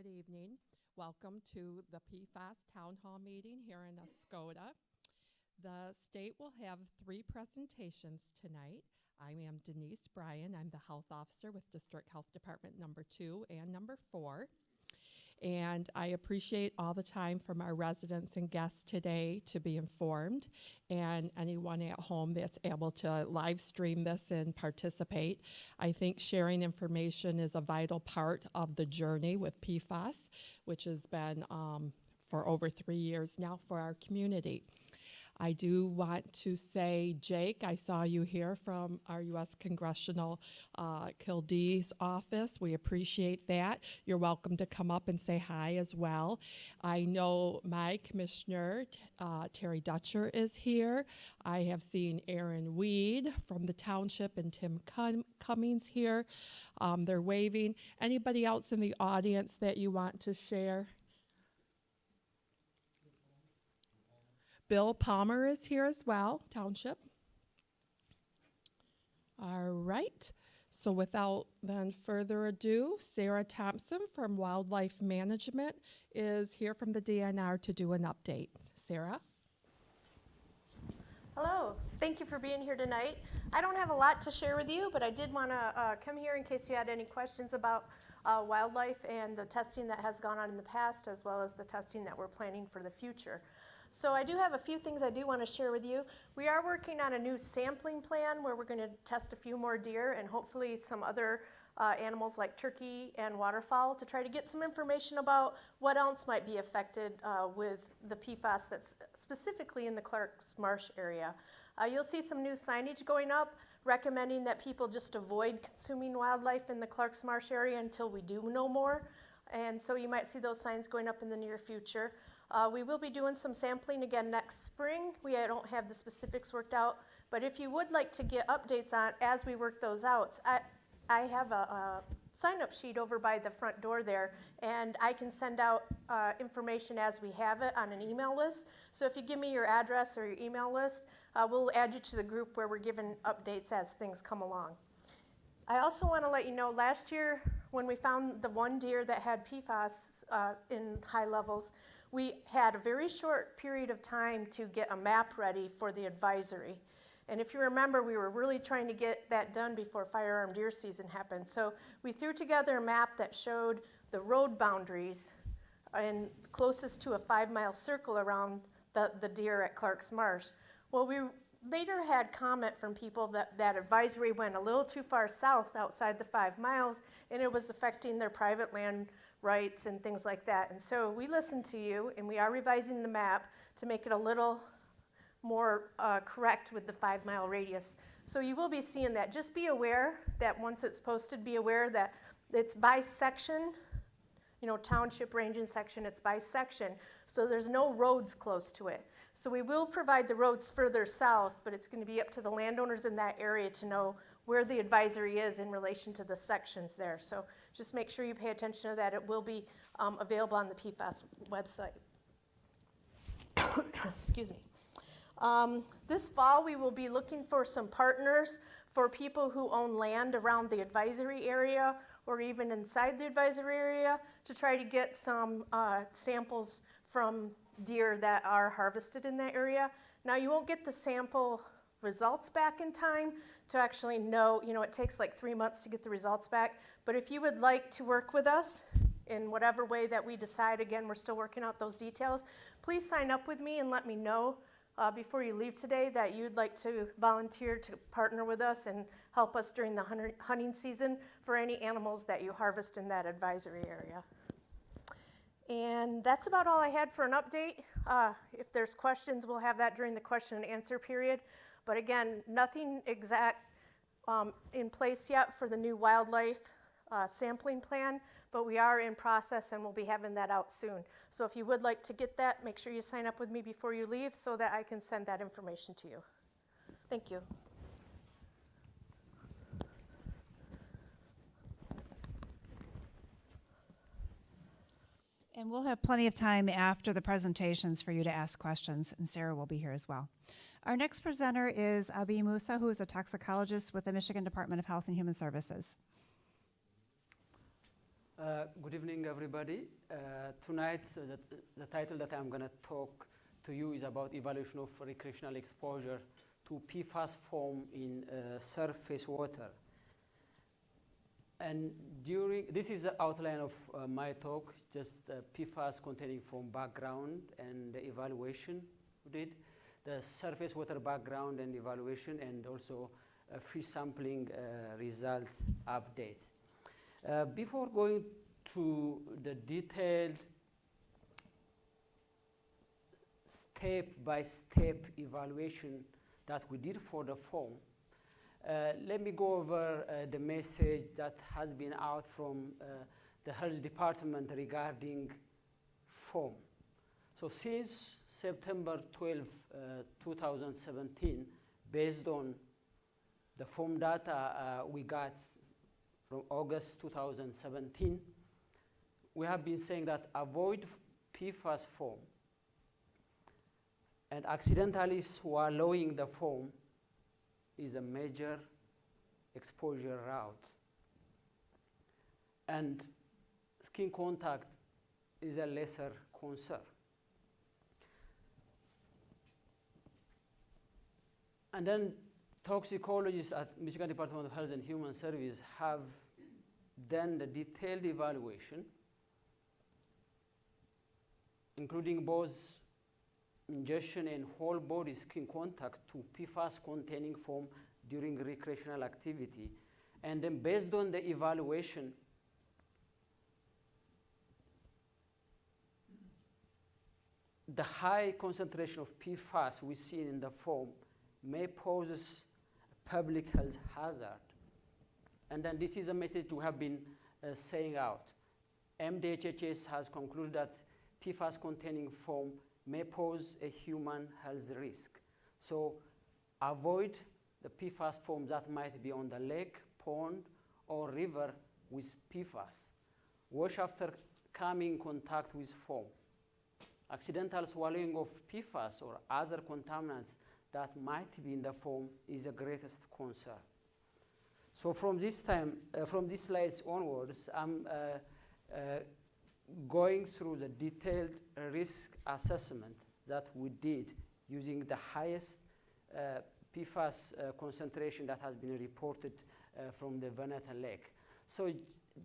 Good evening. Welcome to the PFAS Town Hall meeting here in Oscoda. The state will have 3 presentations tonight. I am Denise Bryan. I'm the health officer with District Health Department number 2 and number 4. And I appreciate all the time from our residents and guests today to be informed, and anyone at home that's able to live stream this and participate. I think sharing information is a vital part of the journey with PFAS, which has been for over 3 years now for our community. I do want to say, Jake, I saw you here from our U.S. Congressional Kildee's office. We appreciate that. You're welcome to come up and say hi as well. I know my commissioner, Terry Dutcher, is here. I have seen Aaron Weed from the township and Tim Cummings here. They're waving. Anybody else in the audience that you want to share? Bill Palmer is here as well, Township. All right, so without then further ado, Sarah Thompson from Wildlife Management is here from the DNR to do an update. Sarah? Hello, thank you for being here tonight. I don't have a lot to share with you, but I did want to come here in case you had any questions about wildlife and the testing that has gone on in the past, as well as the testing that we're planning for the future. So I do have a few things I do want to share with you. We are working on a new sampling plan where we're going to test a few more deer and hopefully some other animals like turkey and waterfowl to try to get some information about what else might be affected with the PFAS that's specifically in the Clark's Marsh area. You'll see some new signage going up recommending that people just avoid consuming wildlife in the Clark's Marsh area until we do know more. And so you might see those signs going up in the near future. We will be doing some sampling again next spring. I don't have the specifics worked out, but if you would like to get updates on as we work those out, I have a sign-up sheet over by the front door there, and I can send out information as we have it on an email list. So if you give me your address or your email list, we'll add you to the group where we're giving updates as things come along. I also want to let you know, last year when we found the one deer that had PFAS in high levels, we had a very short period of time to get a map ready for the advisory. And if you remember, we were really trying to get that done before firearm deer season happened. So we threw together a map that showed the road boundaries and closest to a 5-mile circle around the deer at Clark's Marsh. Well, we later had comment from people that that advisory went a little too far south outside the 5 miles, and it was affecting their private land rights and things like that. And so we listened to you, and we are revising the map to make it a little more correct with the 5-mile radius. So you will be seeing that. Just be aware that once it's posted, be aware that it's by section, township, range, and section, it's by section. So there's no roads close to it. So we will provide the roads further south, but it's going to be up to the landowners in that area to know where the advisory is in relation to the sections there. So just make sure you pay attention to that. It will be available on the PFAS website. Excuse me. This fall, we will be looking for some partners for people who own land around the advisory area or even inside the advisory area to try to get some samples from deer that are harvested in that area. Now, you won't get the sample results back in time to actually know, it takes like 3 months to get the results back. But if you would like to work with us in whatever way that we decide, again, we're still working out those details, please sign up with me and let me know before you leave today that you'd like to volunteer to partner with us and help us during the hunting season for any animals that you harvest in that advisory area. And that's about all I had for an update. If there's questions, we'll have that during the question and answer period. But again, nothing exact in place yet for the new wildlife sampling plan, but we are in process and we'll be having that out soon. So if you would like to get that, make sure you sign up with me before you leave so that I can send that information to you. Thank you. And we'll have plenty of time after the presentations for you to ask questions, and Sarah will be here as well. Our next presenter is Abi Musa, who is a toxicologist with the Michigan Department of Health and Human Services. Good evening, everybody. Tonight, the title that I'm going to talk to you is about evaluation of recreational exposure to PFAS foam in surface water. And this is the outline of my talk, just PFAS containing foam background and the evaluation we did, the surface water background and evaluation, and also fish sampling results update. Before going to the detailed step-by-step evaluation that we did for the foam, let me go over the message that has been out from the health department regarding foam. So since September 12, 2017, based on the foam data we got from August 2017, we have been saying that avoid PFAS foam and accidentally swallowing the foam is a major exposure route. And skin contact is a lesser concern. And then toxicologists at Michigan Department of Health and Human Services have done the detailed evaluation, including both ingestion and whole body skin contact to PFAS containing foam during recreational activity. And then based on the evaluation, the high concentration of PFAS we see in the foam may pose a public health hazard. And then this is a message we have been saying out. MDHHS has concluded that PFAS containing foam may pose a human health risk. So avoid the PFAS foam that might be on the lake, pond, or river with PFAS. Wash after coming in contact with foam. Accidental swallowing of PFAS or other contaminants that might be in the foam is the greatest concern. So from this slides onwards, I'm going through the detailed risk assessment that we did using the highest PFAS concentration that has been reported from the Veneta Lake. So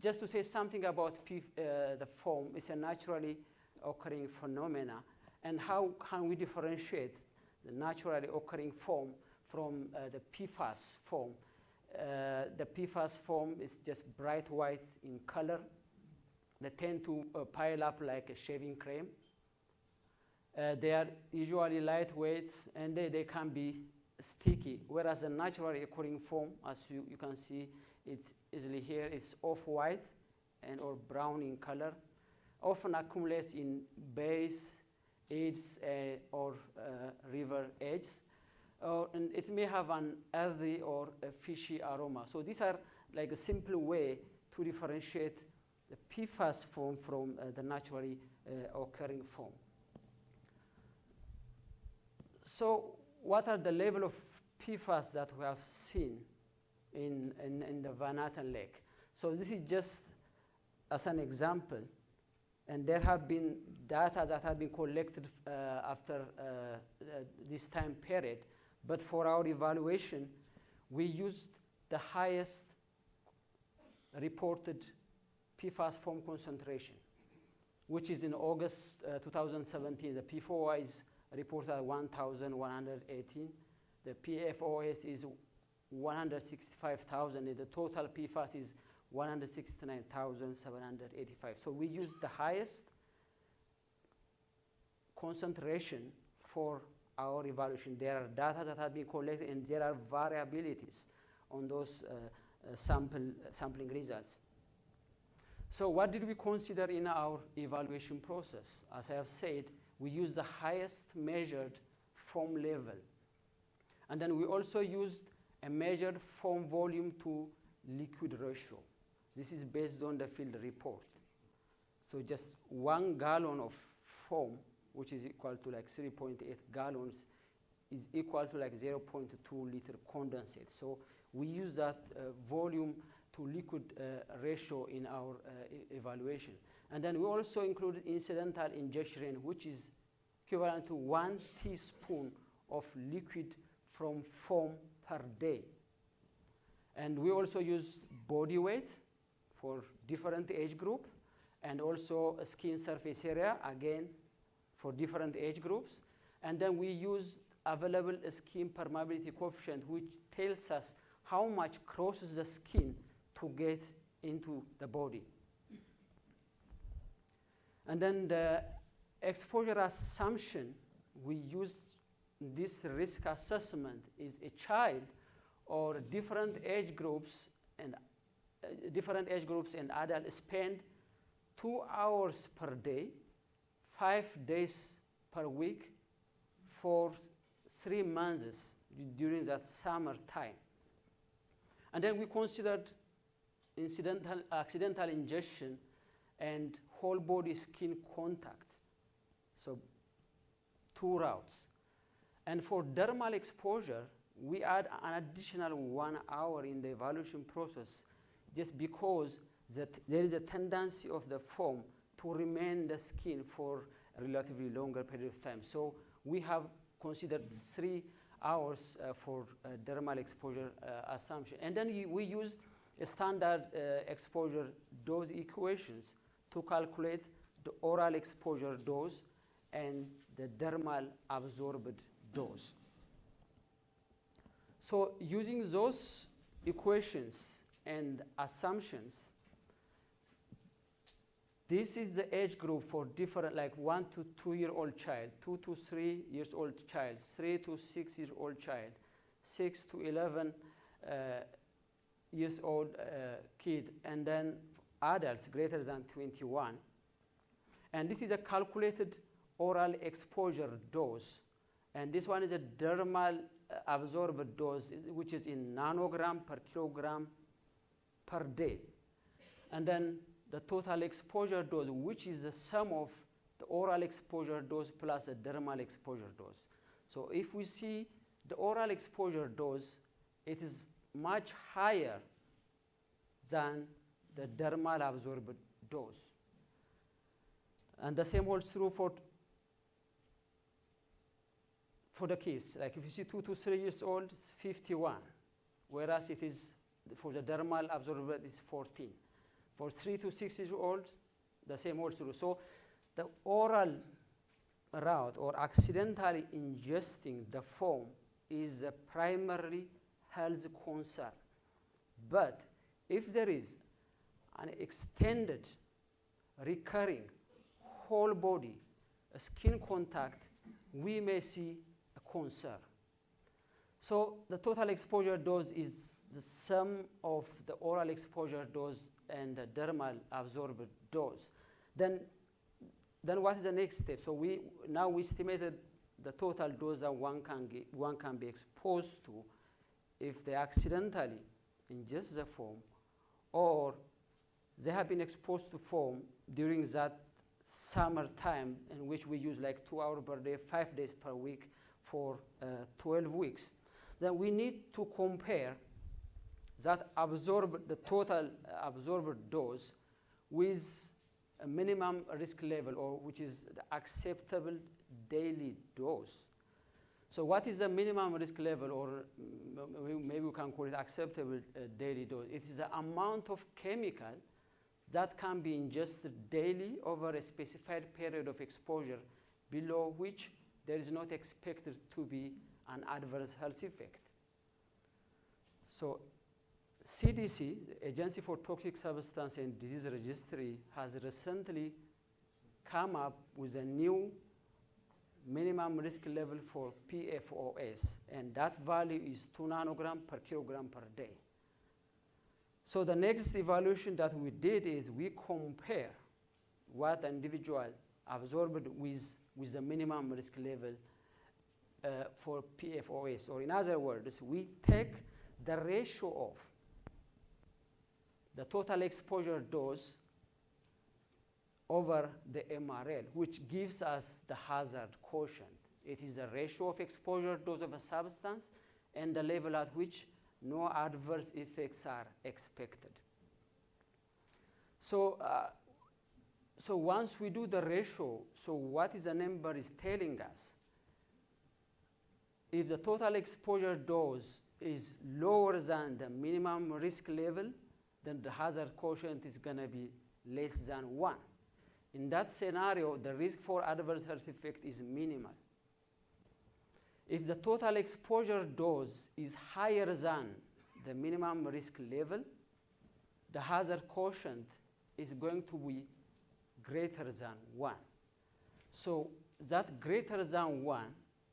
just to say something about the foam, it's a naturally occurring phenomena, and how can we differentiate the naturally occurring foam from the PFAS foam? The PFAS foam is just bright white in color. They tend to pile up like a shaving cream. They are usually lightweight, and they can be sticky, whereas the naturally occurring foam, as you can see it easily here, is off-white and or brown in color, often accumulates in bays, edges, or river edges. And it may have an earthy or a fishy aroma. So these are like a simple way to differentiate the PFAS foam from the naturally occurring foam. So what are the level of PFAS that we have seen in the Veneta Lake? So this is just as an example, and there have been data that have been collected after this time period. But for our evaluation, we used the highest reported PFAS foam concentration, which is in August 2017. The PFOA is reported at 1,118. The PFOS is 165,000, and the total PFAS is 169,785. So we used the highest concentration for our evaluation. There are data that have been collected, and there are variabilities on those sampling results. So what did we consider in our evaluation process? As I have said, we used the highest measured foam level. And then we also used a measured foam volume to liquid ratio. This is based on the field report. So just 1 gallon of foam, which is equal to like 3.8 gallons, is equal to like 0.2 liter condensate. So we use that volume to liquid ratio in our evaluation. And then we also included incidental ingestion, which is equivalent to 1 teaspoon of liquid from foam per day. And we also used body weight for different age group, and also a skin surface area, again, for different age groups. And then we used available skin permeability coefficient, which tells us how much crosses the skin to get into the body. And then the exposure assumption we use in this risk assessment is a child or different age groups and adults spend 2 hours per day, 5 days per week for 3 months during that summer time. And then we considered accidental ingestion and whole body skin contact, so 2 routes. And for dermal exposure, we add an additional 1 hour in the evaluation process just because there is a tendency of the foam to remain in the skin for a relatively longer period of time. So we have considered 3 hours for dermal exposure assumption. And then we use a standard exposure dose equations to calculate the oral exposure dose and the dermal absorbed dose. So using those equations and assumptions, this is the age group for different, like 1 to 2 year old child, 2 to 3 years old child, 3 to 6 year old child, 6 to 11 years old kid, and then adults greater than 21. And this is a calculated oral exposure dose. And this one is a dermal absorbed dose, which is in nanogram per kilogram per day. And then the total exposure dose, which is the sum of the oral exposure dose plus the dermal exposure dose. So if we see the oral exposure dose, it is much higher than the dermal absorbed dose. And the same holds true for the kids. Like if you see 2 to 3 years old, it's 51, whereas it is for the dermal absorbed is 14. For 3 to 6 years old, the same holds true. So the oral route or accidentally ingesting the foam is a primary health concern. But if there is an extended, recurring, whole body skin contact, we may see a concern. So the total exposure dose is the sum of the oral exposure dose and the dermal absorbed dose. Then what is the next step? So we estimated the total dose that one can be exposed to if they accidentally ingest the foam, or they have been exposed to foam during that summer time in which we use like 2 hours per day, 5 days per week for 12 weeks. Then we need to compare that the total absorbed dose with a minimum risk level, or which is the acceptable daily dose. So what is the minimum risk level, or maybe we can call it acceptable daily dose? It is the amount of chemical that can be ingested daily over a specified period of exposure, below which there is not expected to be an adverse health effect. So CDC, the Agency for Toxic Substance and Disease Registry, has recently come up with a new minimum risk level for PFAS, and that value is 2 nanogram per kilogram per day. So the next evaluation that we did is we compare what an individual absorbed with the minimum risk level for PFAS, or in other words, we take the ratio of the total exposure dose over the MRL, which gives us the hazard quotient. It is the ratio of exposure dose of a substance and the level at which no adverse effects are expected. So, so once we do the ratio, so what is the number is telling us? If the total exposure dose is lower than the minimum risk level, then the hazard quotient is going to be less than 1. In that scenario, the risk for adverse health effect is minimal. If the total exposure dose is higher than the minimum risk level, the hazard quotient is going to be greater than 1. So that greater than 1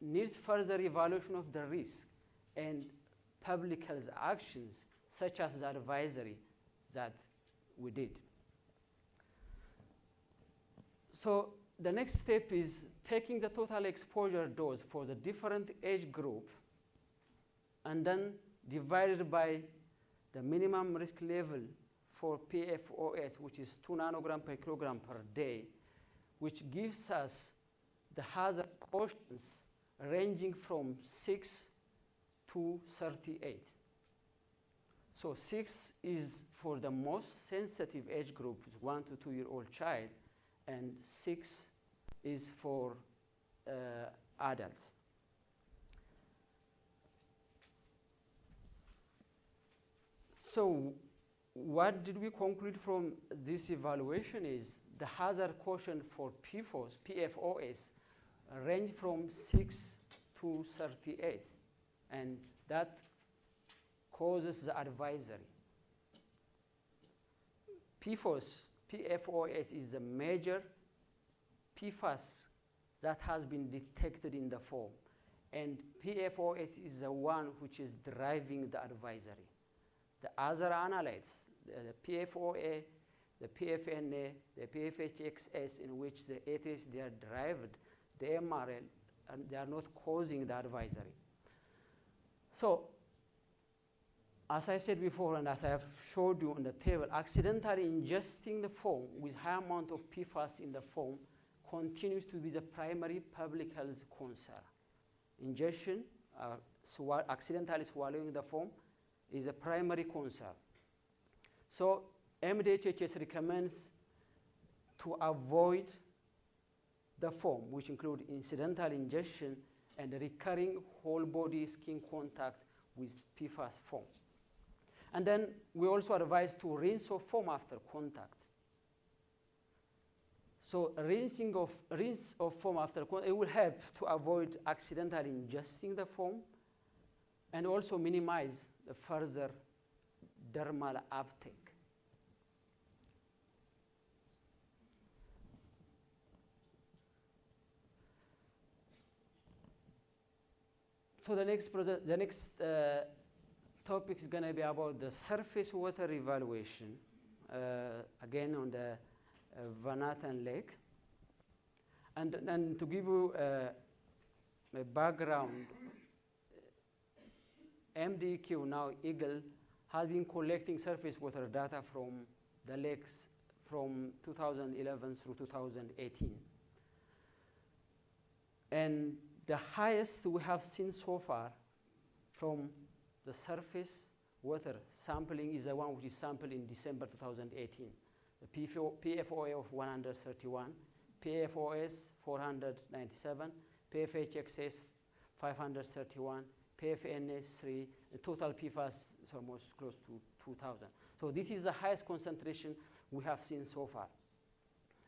needs further evaluation of the risk and public health actions, such as the advisory that we did. So the next step is taking the total exposure dose for the different age group and then divided by the minimum risk level for PFOS, which is 2 nanogram per kilogram per day, which gives us the hazard quotients ranging from 6 to 38. So 6 is for the most sensitive age group, 1 to 2-year-old child, and 6 is for adults. So what did we conclude from this evaluation is the hazard quotient for PFOS range from 6 to 38, and that causes the advisory. PFOS is the major PFAS that has been detected in the foam, and PFOS is the one which is driving the advisory. The other analytes, the PFOA, the PFNA, the PFHXS, in which the ATS, they are derived, the MRL, and they are not causing the advisory. So, as I said before, and as I have showed you on the table, accidentally ingesting the foam with high amount of PFAS in the foam continues to be the primary public health concern. Ingestion, accidentally swallowing the foam, is a primary concern. So MDHHS recommends to avoid the foam, which include incidental ingestion and recurring whole body skin contact with PFAS foam. And then we also advise to rinse off foam after contact. So rinse of foam after contact, it will help to avoid accidentally ingesting the foam and also minimize the further dermal uptake. So the next topic is going to be about the surface water evaluation, again on the Vanathan Lake. And to give you a background, MDEQ, now Eagle, has been collecting surface water data from the lakes from 2011 through 2018. And the highest we have seen so far from the surface water sampling is the one which is sampled in December 2018. The PFOA of 131, PFOS 497, PFHXS 531, PFNS 3, the total PFAS is almost close to 2,000. So this is the highest concentration we have seen so far.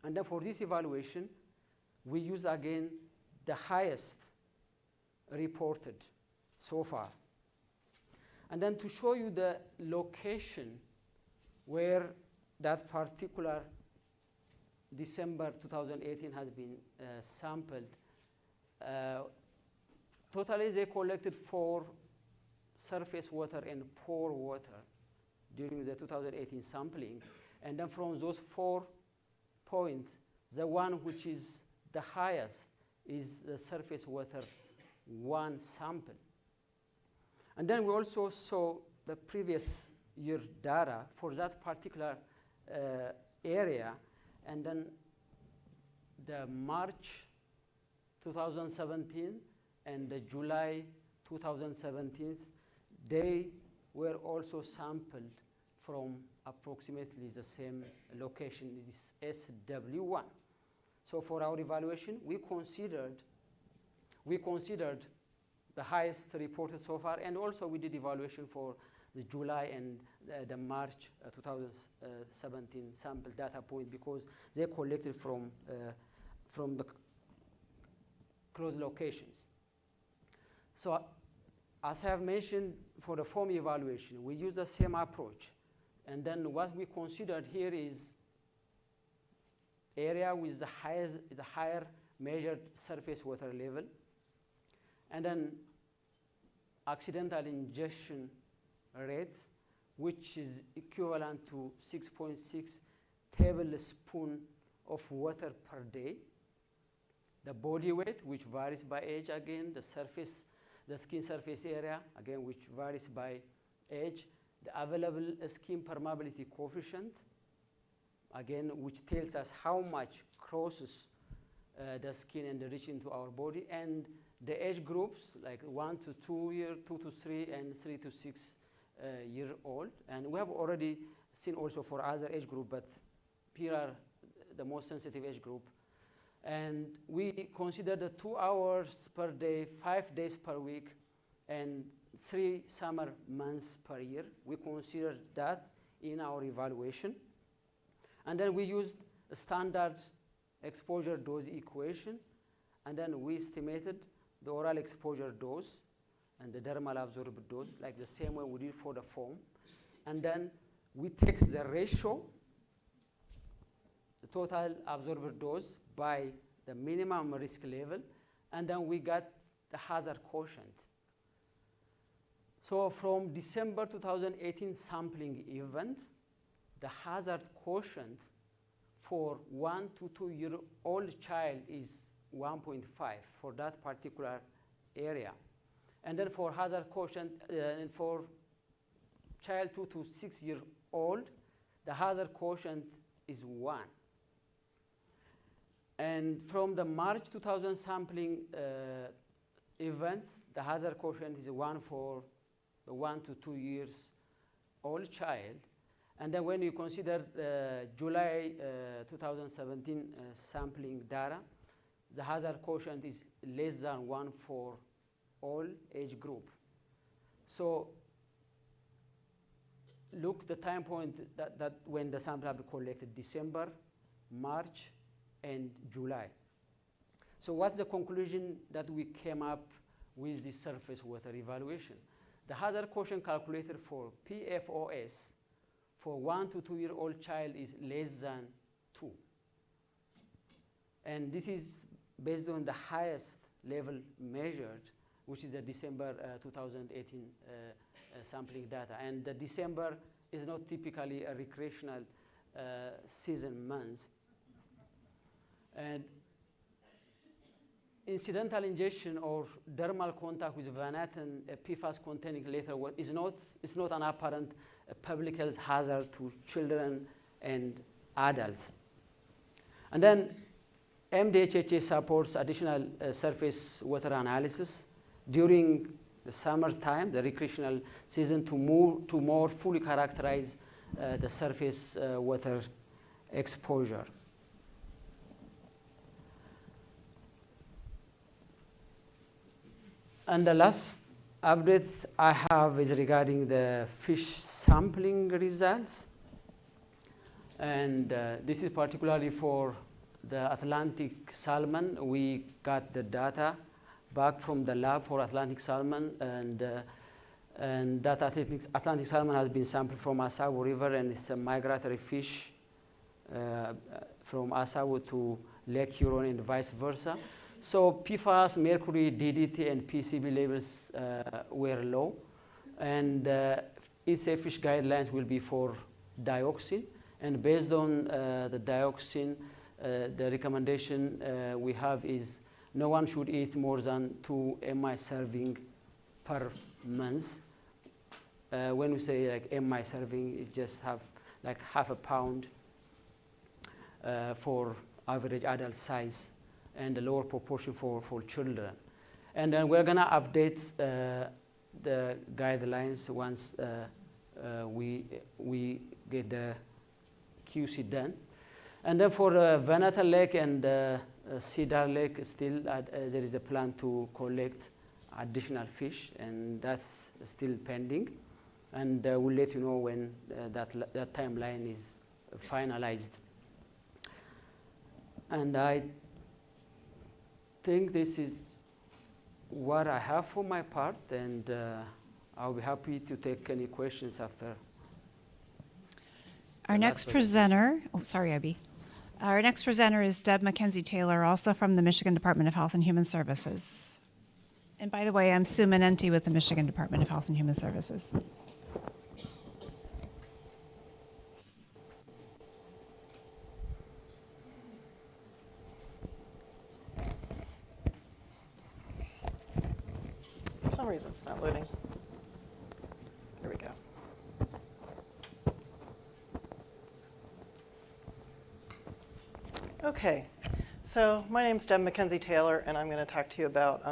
And then for this evaluation, we use again the highest reported so far. And then to show you the location where that particular December 2018 has been sampled, totally they collected 4 surface water and pore water during the 2018 sampling. And then from those 4 points, the one which is the highest is the surface water 1 sample. And then we also saw the previous year data for that particular area, and then the March 2017 and the July 2017, they were also sampled from approximately the same location, is SW1. So for our evaluation, we considered the highest reported so far, and also we did evaluation for the July and the March 2017 sample data point, because they collected from the close locations. So as I have mentioned, for the foam evaluation, we use the same approach. And then what we considered here is area with the higher measured surface water level, and then accidental ingestion rates, which is equivalent to 6.6 tablespoon of water per day. The body weight, which varies by age, again, the skin surface area, again, which varies by age, the available skin permeability coefficient, again, which tells us how much crosses the skin and reach into our body, and the age groups, like 1 to 2 year, 2 to 3, and 3 to 6 year old. And we have already seen also for other age group, but here are the most sensitive age group. And we consider the 2 hours per day, 5 days per week, and 3 summer months per year. We considered that in our evaluation. And then we used a standard exposure dose equation, and then we estimated the oral exposure dose and the dermal absorbed dose, like the same way we did for the foam. And then we take the ratio, the total absorbed dose by the minimum risk level, and then we got the hazard quotient. So from December 2018 sampling event, the hazard quotient for 1 to 2 year old child is 1.5 for that particular area. And then for hazard quotient, and for child 2 to 6 year old, the hazard quotient is 1. And from the March 2000 sampling events, the hazard quotient is 1 for the 1 to 2 years old child. And then when you consider July 2017 sampling data, the hazard quotient is less than 1 for all age group. So look the time point that when the sample have been collected, December, March, and July. So what's the conclusion that we came up with this surface water evaluation? The hazard quotient calculated for PFAS for 1 to 2 year old child is less than 2. And this is based on the highest level measured, which is the December 2018 sampling data. And the December is not typically a recreational season month. And incidental ingestion or dermal contact with vanillin PFAS containing later is not an apparent public health hazard to children and adults. And then MDHHA supports additional surface water analysis during the summertime, the recreational season, to more fully characterize the surface water exposure. And the last update I have is regarding the fish sampling results. And this is particularly for the Atlantic salmon. We got the data back from the lab for Atlantic salmon, and that Atlantic salmon has been sampled from Assawa River, and it's a migratory fish from Assawa to Lake Huron and vice versa. So PFAS, mercury, DDT, and PCB levels were low, and its fish guidelines will be for dioxin. And based on the dioxin, the recommendation we have is no one should eat more than 2 MI serving per month. When we say like MI serving, it just have like half a pound for average adult size, and a lower proportion for children. And then we're gonna update the guidelines once we get the QC done. And then for Vanata Lake and Cedar Lake, still there is a plan to collect additional fish, and that's still pending. And we'll let you know when that timeline is finalized. And I think this is what I have for my part, and I'll be happy to take any questions after. Our next presenter, oh, sorry, Abby. Our next presenter is Deb Mackenzie-Taylor, also from the Michigan Department of Health and Human Services. And by the way, I'm Sue Manenti with the Michigan Department of Health and Human Services. For some reason, it's not loading. Here we go. Okay, so my name's Deb Mackenzie-Taylor, and I'm going to talk to you about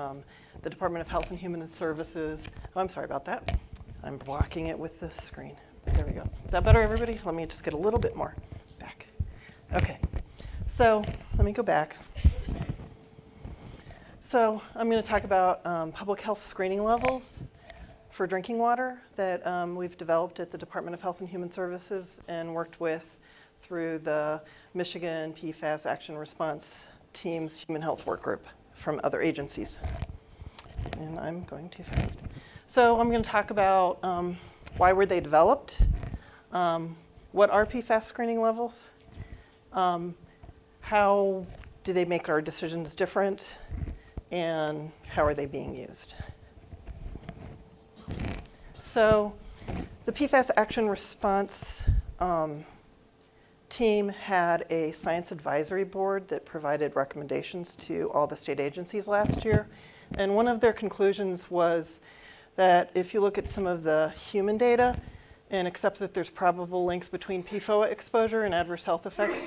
the Department of Health and Human Services. Oh, I'm sorry about that. I'm blocking it with the screen. There we go. Is that better, everybody? Let me just get a little bit more back. Okay, so let me go back. So I'm going to talk about public health screening levels for drinking water that we've developed at the Department of Health and Human Services and worked with through the Michigan PFAS Action Response Team's Human Health Work Group from other agencies. And I'm going too fast. So I'm going to talk about why were they developed, what are PFAS screening levels, how do they make our decisions different, and how are they being used. So the PFAS Action Response team had a science advisory board that provided recommendations to all the state agencies last year. And one of their conclusions was that if you look at some of the human data and accept that there's probable links between PFOA exposure and adverse health effects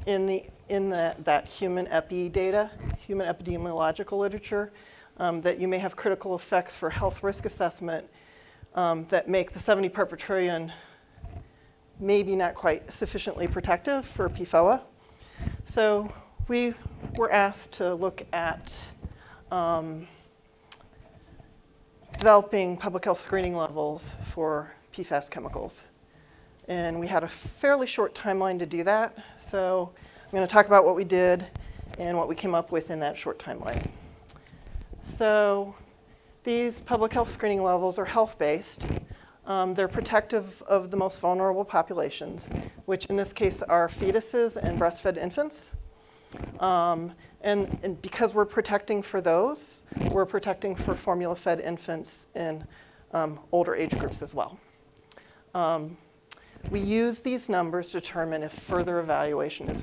in that human epi data, human epidemiological literature, that you may have critical effects for health risk assessment that make the 70 part per trillion maybe not quite sufficiently protective for PFOA. So we were asked to look at developing public health screening levels for PFAS chemicals. And we had a fairly short timeline to do that. So I'm going to talk about what we did and what we came up with in that short timeline. So these public health screening levels are health-based. They're protective of the most vulnerable populations, which in this case are fetuses and breastfed infants. And because we're protecting for those, we're protecting for formula-fed infants in older age groups as well. We use these numbers to determine if further evaluation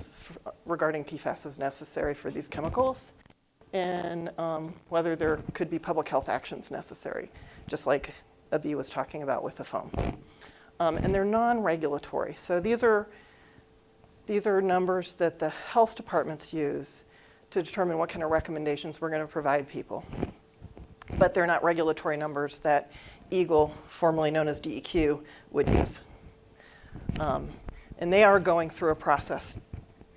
regarding PFAS is necessary for these chemicals, and whether there could be public health actions necessary, just like Abhi was talking about with the foam. And they're non-regulatory. So these are numbers that the health departments use to determine what kind of recommendations we're going to provide people. But they're not regulatory numbers that EGLE, formerly known as DEQ, would use. And they are going through a process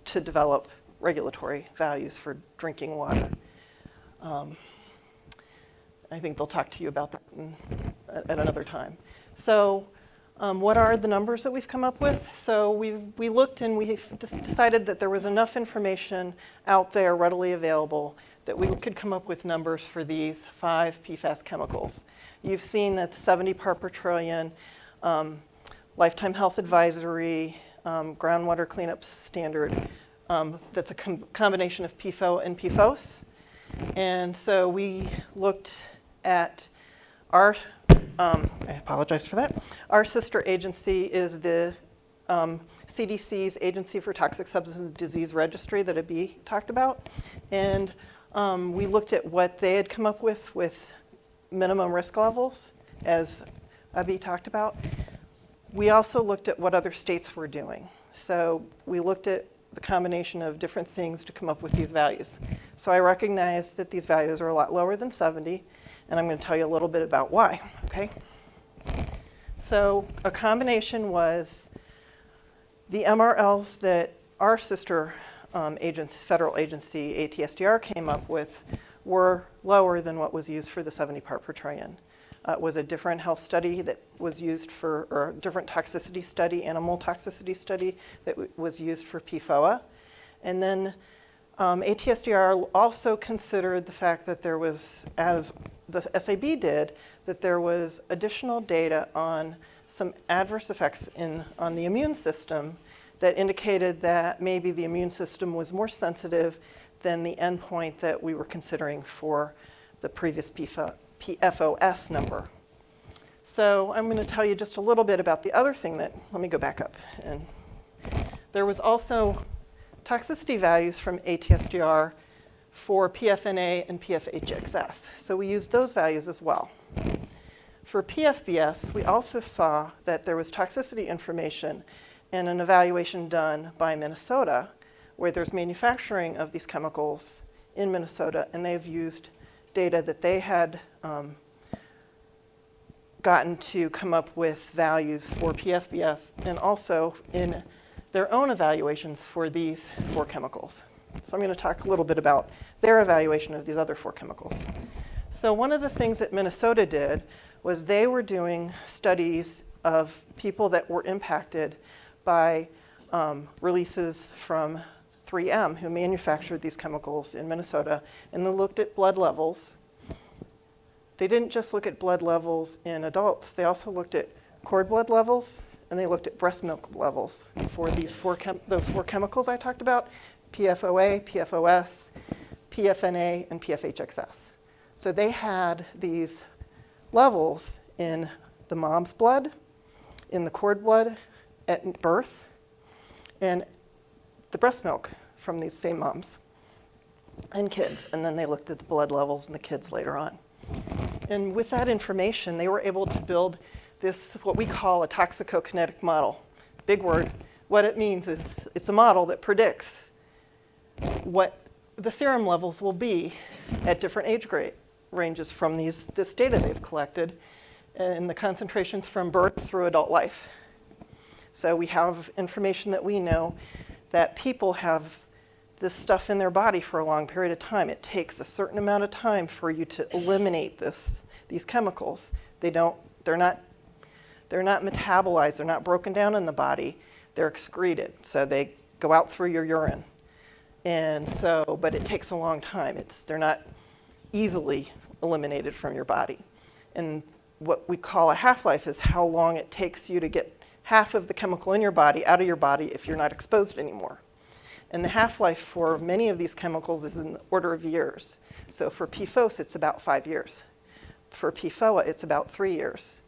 to develop regulatory values for drinking water. I think they'll talk to you about that at another time. So what are the numbers that we've come up with? So we looked and we decided that there was enough information out there readily available that we could come up with numbers for these 5 PFAS chemicals. You've seen that the 70 part per trillion, lifetime health advisory, groundwater cleanup standard, that's a combination of PFOA and PFOS. And so we looked at our, I apologize for that. Our sister agency is the CDC's Agency for Toxic Substance Disease Registry that Abhi talked about. And we looked at what they had come up with minimum risk levels, as Abhi talked about. We also looked at what other states were doing. So we looked at the combination of different things to come up with these values. So I recognize that these values are a lot lower than 70, and I'm going to tell you a little bit about why, okay? So a combination was the MRLs that our sister federal agency, ATSDR, came up with were lower than what was used for the 70 part per trillion. It was a different health study that was used for, or a different toxicity study, animal toxicity study that was used for PFOA. And then ATSDR also considered the fact that there was, as the SAB did, that there was additional data on some adverse effects on the immune system that indicated that maybe the immune system was more sensitive than the endpoint that we were considering for the previous PFOS number. So I'm going to tell you just a little bit about the other thing that, let me go back up. And there was also toxicity values from ATSDR for PFNA and PFHXS. So we used those values as well. For PFBS, we also saw that there was toxicity information and an evaluation done by Minnesota, where there's manufacturing of these chemicals in Minnesota, and they've used data that they had gotten to come up with values for PFBS, and also in their own evaluations for these 4 chemicals. So I'm going to talk a little bit about their evaluation of these other 4 chemicals. So one of the things that Minnesota did was they were doing studies of people that were impacted by releases from 3M, who manufactured these chemicals in Minnesota, and they looked at blood levels. They didn't just look at blood levels in adults, they also looked at cord blood levels, and they looked at breast milk levels for these those 4 chemicals I talked about: PFOA, PFOS, PFNA, and PFHXS. So they had these levels in the mom's blood, in the cord blood at birth, and the breast milk from these same moms and kids. And then they looked at the blood levels in the kids later on. And with that information, they were able to build this, what we call a toxicokinetic model. Big word. What it means is it's a model that predicts what the serum levels will be at different age grade ranges from this data they've collected, and the concentrations from birth through adult life. So we have information that we know that people have this stuff in their body for a long period of time. It takes a certain amount of time for you to eliminate these chemicals. They're not metabolized, they're not broken down in the body, they're excreted. So they go out through your urine. And so, but it takes a long time. They're not easily eliminated from your body. And what we call a half-life is how long it takes you to get half of the chemical in your body out of your body if you're not exposed anymore. And the half-life for many of these chemicals is in the order of years. So for PFOS, it's about 5 years. For PFOA, it's about 3 years.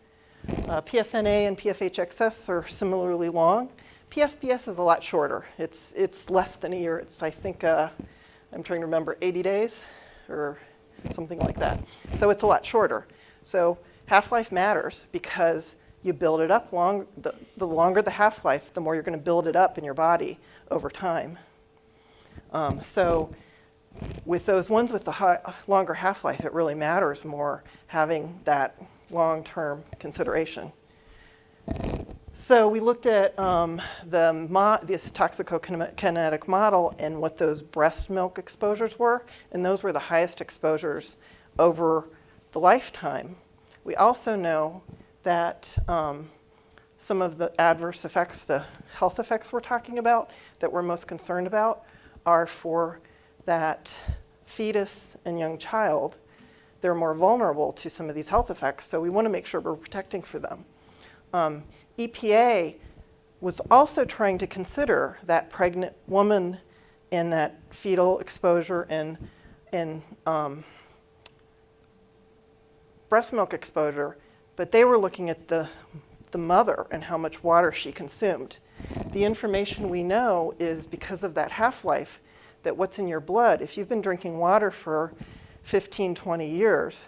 PFNA and PFHXS are similarly long. PFBS is a lot shorter. It's less than a year. It's, I think, I'm trying to remember, 80 days or something like that. So it's a lot shorter. So half-life matters because you build it up long. The longer the half-life, the more you're going to build it up in your body over time. So with those ones with the longer half-life, it really matters more having that long-term consideration. So we looked at this toxicokinetic model and what those breast milk exposures were, and those were the highest exposures over the lifetime. We also know that some of the adverse effects, the health effects we're talking about, that we're most concerned about, are for that fetus and young child. They're more vulnerable to some of these health effects, so we want to make sure we're protecting for them. EPA was also trying to consider that pregnant woman and that fetal exposure and breast milk exposure, but they were looking at the mother and how much water she consumed. The information we know is because of that half-life, that what's in your blood, if you've been drinking water for 15, 20 years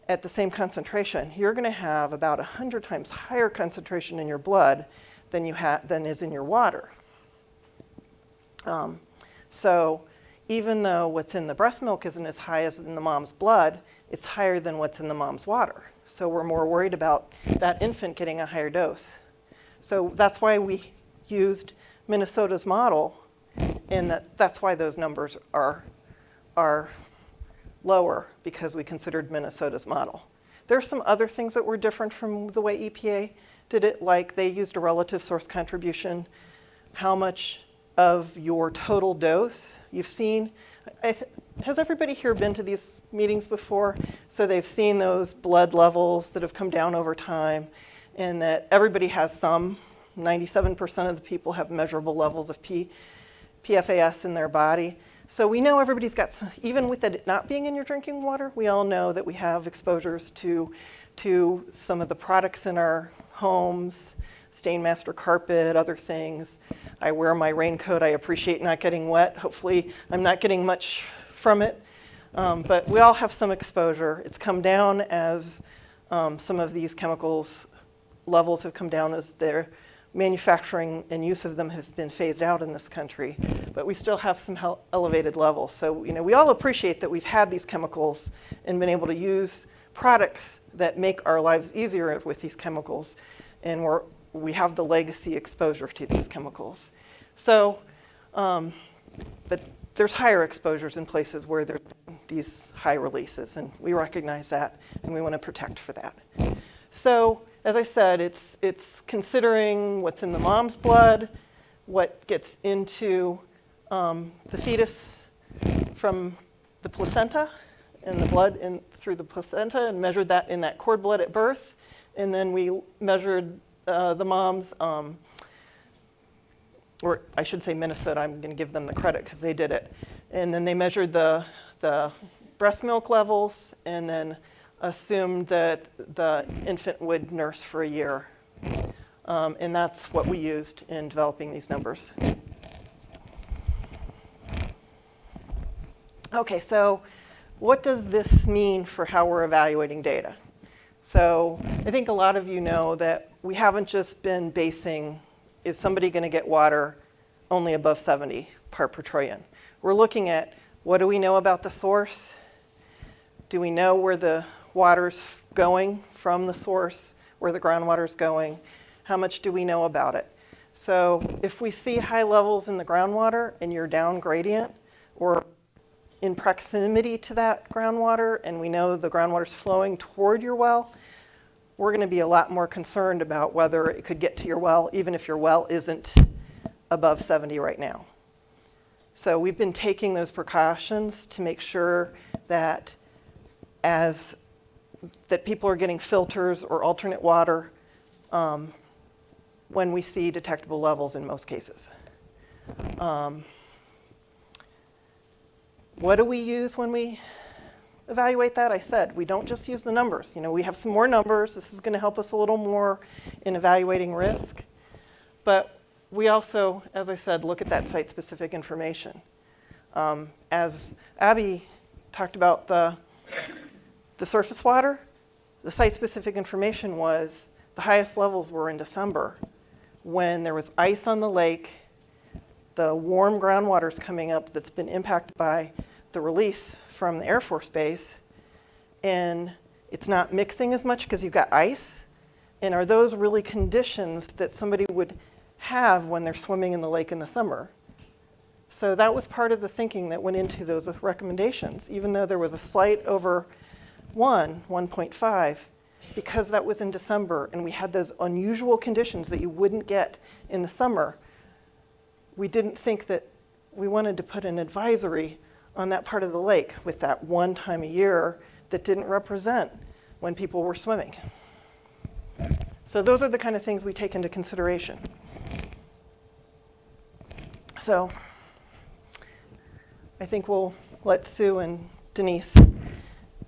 at the same concentration, you're going to have about 100 times higher concentration in your blood than is in your water. So even though what's in the breast milk isn't as high as in the mom's blood, it's higher than what's in the mom's water. So we're more worried about that infant getting a higher dose. So that's why we used Minnesota's model, and that's why those numbers are lower, because we considered Minnesota's model. There's some other things that were different from the way EPA did it, like they used a relative source contribution. How much of your total dose you've seen. Has everybody here been to these meetings before? So they've seen those blood levels that have come down over time, and that everybody has some. 97% of the people have measurable levels of PFAS in their body. So we know everybody's got some, even with it not being in your drinking water, we all know that we have exposures to some of the products in our homes, Stainmaster carpet, other things. I wear my raincoat. I appreciate not getting wet. Hopefully I'm not getting much from it. But we all have some exposure. It's come down as some of these chemicals levels have come down as their manufacturing and use of them have been phased out in this country. But we still have some elevated levels. So we all appreciate that we've had these chemicals and been able to use products that make our lives easier with these chemicals. And we have the legacy exposure to these chemicals. So, but there's higher exposures in places where there's these high releases, and we recognize that, and we want to protect for that. So, as I said, it's considering what's in the mom's blood, what gets into the fetus from the placenta, and the blood through the placenta, and measured that in that cord blood at birth, and then we measured the mom's, or I should say Minnesota, I'm going to give them the credit because they did it. And then they measured the breast milk levels and then assumed that the infant would nurse for a year. And that's what we used in developing these numbers. Okay, so what does this mean for how we're evaluating data? So I think a lot of you know that we haven't just been basing, is somebody going to get water only above 70 part per trillion? We're looking at, what do we know about the source? Do we know where the water's going from the source, where the groundwater's going? How much do we know about it? So if we see high levels in the groundwater and you're down gradient or in proximity to that groundwater, and we know the groundwater's flowing toward your well, we're going to be a lot more concerned about whether it could get to your well, even if your well isn't above 70 right now. So we've been taking those precautions to make sure that that people are getting filters or alternate water when we see detectable levels in most cases. What do we use when we evaluate that? I said, we don't just use the numbers. We have some more numbers. This is going to help us a little more in evaluating risk. But we also, as I said, look at that site-specific information. As Abby talked about the surface water, the site-specific information was the highest levels were in December when there was ice on the lake, the warm groundwater's coming up that's been impacted by the release from the Air Force Base, and it's not mixing as much because you've got ice. And are those really conditions that somebody would have when they're swimming in the lake in the summer? So that was part of the thinking that went into those recommendations, even though there was a slight over 1.5, because that was in December and we had those unusual conditions that you wouldn't get in the summer. We didn't think that we wanted to put an advisory on that part of the lake with that one time a year that didn't represent when people were swimming. So those are the kind of things we take into consideration. So I think we'll let Sue and Denise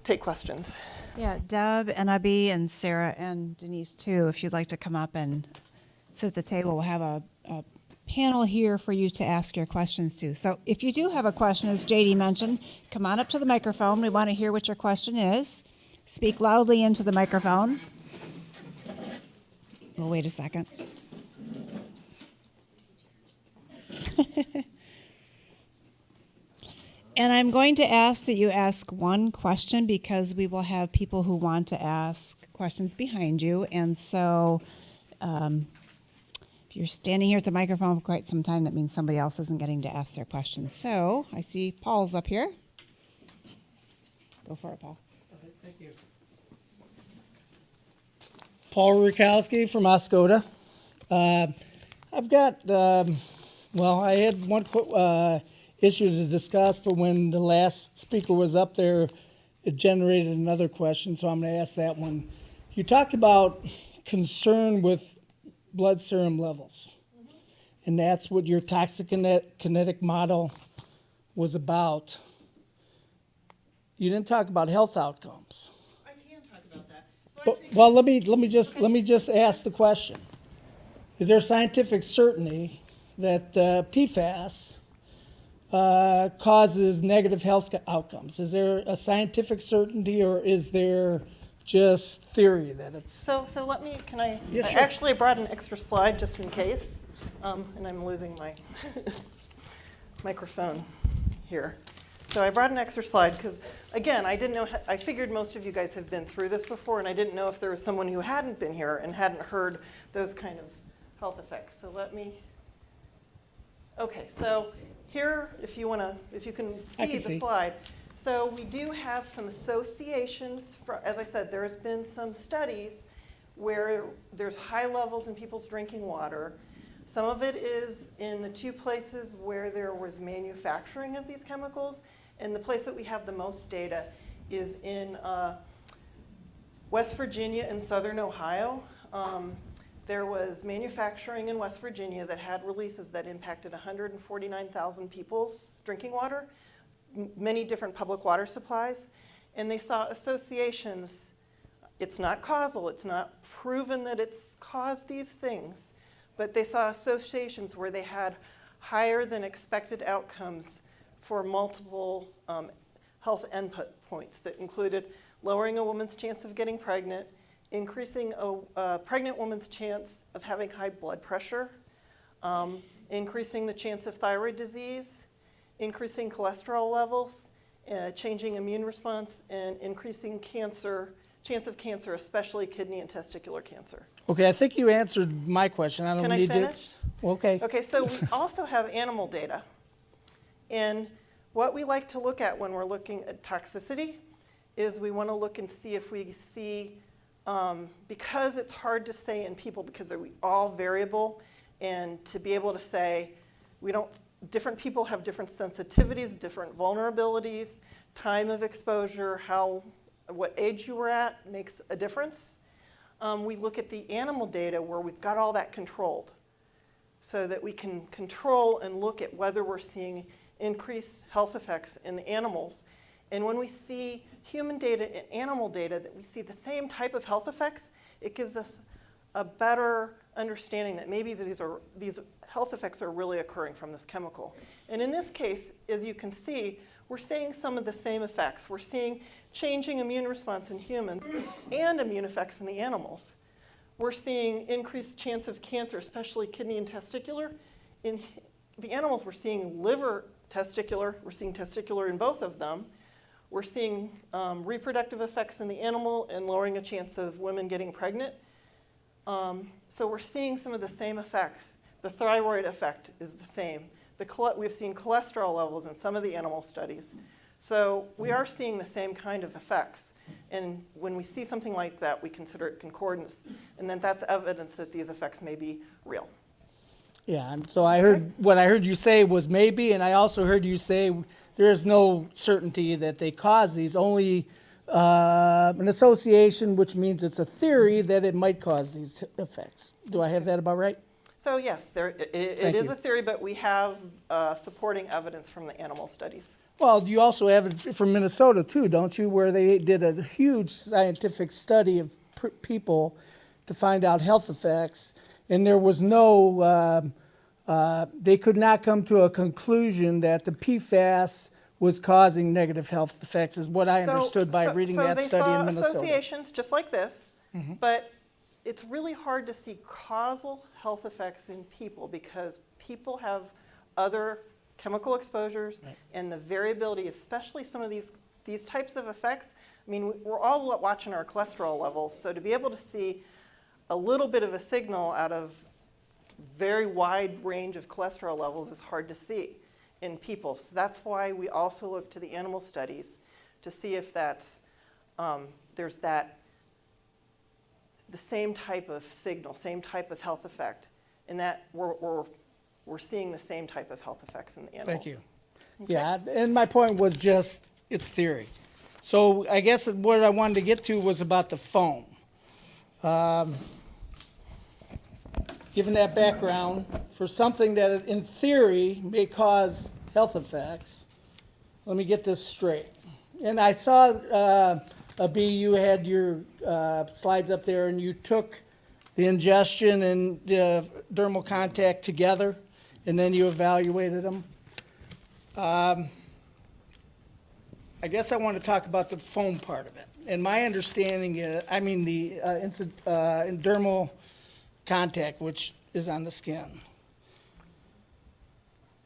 take questions. Yeah, Deb and Abby and Sarah and Denise too, if you'd like to come up and sit at the table, we'll have a panel here for you to ask your questions to. So if you do have a question, as JD mentioned, come on up to the microphone. We want to hear what your question is. Speak loudly into the microphone. We'll wait a second. And I'm going to ask that you ask one question because we will have people who want to ask questions behind you. And so if you're standing here at the microphone for quite some time, that means somebody else isn't getting to ask their questions. So I see Paul's up here. Go for it, Paul. Okay, thank you. Paul Rukowski from Oscoda. I've got, well, I had one issue to discuss, but when the last speaker was up there, it generated another question, so I'm going to ask that one. You talked about concern with blood serum levels, and that's what your Toxicologist model was about. You didn't talk about health outcomes. I can talk about that. But, well, let me just ask the question: is there scientific certainty that PFAS causes negative health outcomes? Is there a scientific certainty, or is there just theory that it's? So let me, can I? Yes, I sure. actually brought an extra slide just in case, and I'm losing my microphone here. So I brought an extra slide because, again, I didn't know, I figured most of you guys have been through this before, and I didn't know if there was someone who hadn't been here and hadn't heard those kind of health effects. So let me, okay, so here, if you can see the slide. So we do have some associations, as I said, there's been some studies where there's high levels in people's drinking water. Some of it is in the two places where there was manufacturing of these chemicals, and the place that we have the most data is in West Virginia and Southern Ohio. There was manufacturing in West Virginia that had releases that impacted 149,000 people's drinking water, many different public water supplies, and they saw associations. It's not causal, it's not proven that it's caused these things, but they saw associations where they had higher than expected outcomes for multiple health input points that included lowering a woman's chance of getting pregnant, increasing a pregnant woman's chance of having high blood pressure, increasing the chance of thyroid disease, increasing cholesterol levels, changing immune response, and increasing chance of cancer, especially kidney and testicular cancer. Okay, I think you answered my question. I don't Can I need finish? to. Okay. Okay, so we also have animal data. And what we like to look at when we're looking at toxicity is we want to look and see if we see, because it's hard to say in people because they're all variable, and to be able to say, different people have different sensitivities, different vulnerabilities, time of exposure, what age you were at makes a difference. We look at the animal data where we've got all that controlled so that we can control and look at whether we're seeing increased health effects in the animals. And when we see human data and animal data that we see the same type of health effects, it gives us a better understanding that maybe these health effects are really occurring from this chemical. And in this case, as you can see, we're seeing some of the same effects. We're seeing changing immune response in humans and immune effects in the animals. We're seeing increased chance of cancer, especially kidney and testicular. In the animals, we're seeing liver, testicular. We're seeing testicular in both of them. We're seeing reproductive effects in the animal and lowering a chance of women getting pregnant. So we're seeing some of the same effects. The thyroid effect is the same. We've seen cholesterol levels in some of the animal studies. So we are seeing the same kind of effects. And when we see something like that, we consider it concordance. And then that's evidence that these effects may be real. Yeah, and so what I heard you say was maybe, and I also heard you say there is no certainty that they cause these, only an association, which means it's a theory that it might cause these effects. Do I have that about right? So yes, it is a theory, but we have supporting evidence from the animal studies. Well, you also have it from Minnesota too, don't you, where they did a huge scientific study of people to find out health effects, and there was no, they could not come to a conclusion that the PFAS was causing negative health effects, is what I understood by reading that study in Minnesota. So they saw associations just like this, but it's really hard to see causal health effects in people because people have other chemical exposures, Right. and the variability, especially some of these types of effects. I mean, we're all watching our cholesterol levels, so to be able to see a little bit of a signal out of very wide range of cholesterol levels is hard to see in people. So that's why we also look to the animal studies to see if that's, there's that, the same type of signal, same type of health effect, and that we're seeing the same type of health effects in the animals. Thank you. Yeah, and my point was just, it's theory. So I guess what I wanted to get to was about the foam. Given that background, for something that in theory may cause health effects, let me get this straight. And I saw, Abby, you had your slides up there and you took the ingestion and the dermal contact together and then you evaluated them. I guess I want to talk about the foam part of it. And my understanding is, I mean the dermal contact, which is on the skin.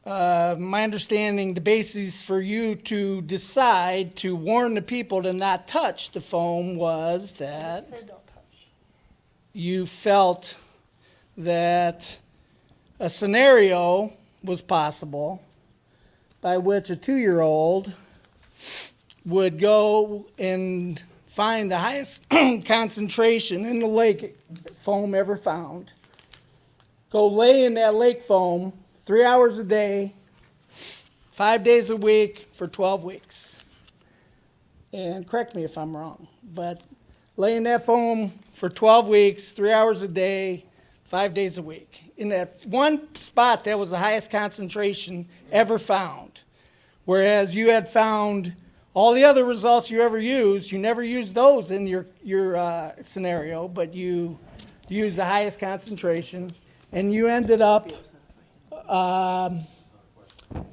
My understanding, the basis for you to decide to warn the people to not touch the foam was that Say don't touch. you felt that a scenario was possible by which a 2-year-old would go and find the highest concentration in the lake foam ever found, go lay in that lake foam 3 hours a day, 5 days a week for 12 weeks. And correct me if I'm wrong, but lay in that foam for 12 weeks, 3 hours a day, 5 days a week. In that one spot, that was the highest concentration ever found. Whereas you had found all the other results you ever used, you never used those in your scenario, but you used the highest concentration, and you ended up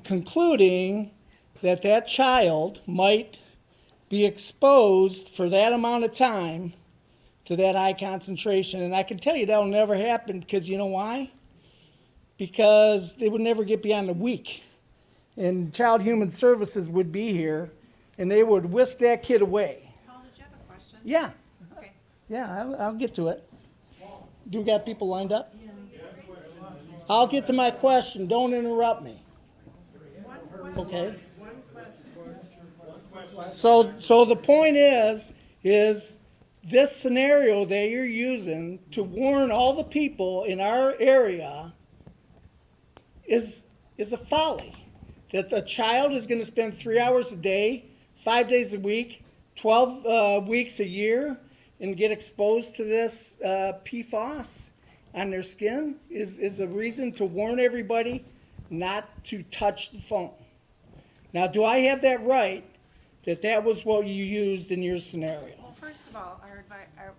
concluding that that child might be exposed for that amount of time to that high concentration. And I can tell you that'll never happen because you know why? Because they would never get beyond a week. And Child Human Services would be here and they would whisk that kid away. Paul, did you have a question? Yeah, Okay. yeah, I'll get to it. Do we got people lined up? I'll get to my question. Don't interrupt me. Okay? So the point is this scenario that you're using to warn all the people in our area is a folly. That a child is going to spend 3 hours a day, 5 days a week, 12 weeks a year, and get exposed to this PFAS on their skin is a reason to warn everybody not to touch the foam. Now, do I have that right, that was what you used in your scenario? Well, first of all,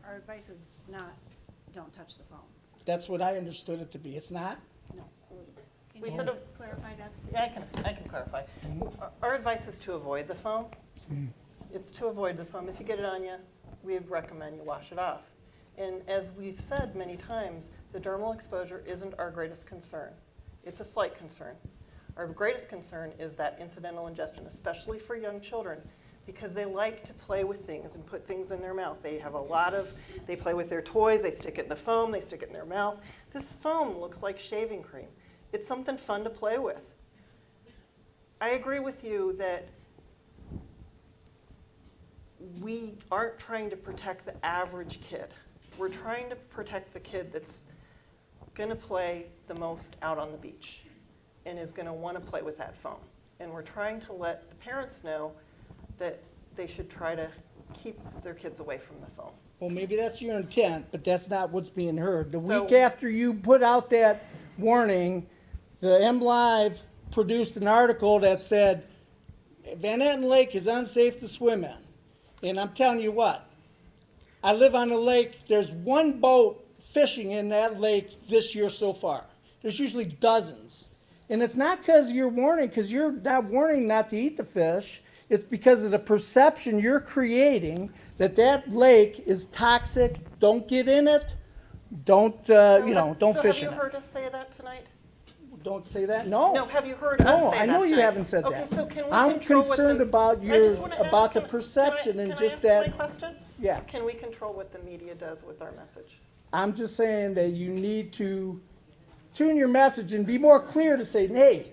our advice is not, don't touch the phone. That's what I understood it to be. It's not? No. We Can said you of- clarify that? Yeah, I can clarify. Our advice is to avoid the foam. It's to avoid the foam. If you get it on you, we would recommend you wash it off. And as we've said many times, the dermal exposure isn't our greatest concern. It's a slight concern. Our greatest concern is that incidental ingestion, especially for young children, because they like to play with things and put things in their mouth. They have they play with their toys, they stick it in the foam, they stick it in their mouth. This foam looks like shaving cream. It's something fun to play with. I agree with you that we aren't trying to protect the average kid. We're trying to protect the kid that's going to play the most out on the beach and is going to want to play with that foam. And we're trying to let the parents know that they should try to keep their kids away from the foam. Well, maybe that's your intent, but that's not what's being heard. The So- week after you put out that warning, the MLive produced an article that said Van Etten Lake is unsafe to swim in. And I'm telling you what, I live on a lake. There's one boat fishing in that lake this year so far. There's usually dozens. And it's not because you're warning, because you're not warning not to eat the fish. It's because of the perception you're creating that that lake is toxic. Don't get in it. Don't, don't fish So in have you it. heard us say that tonight? don't say that. No. No, have you heard us No, say I that know you tonight? haven't said Okay, that. so can we I'm control what concerned the- about I just wanna ask- about the can I- perception and can I just ask that. my question? Yeah. Can we control what the media does with our message? I'm just saying that you need to tune your message and be more clear to say, hey,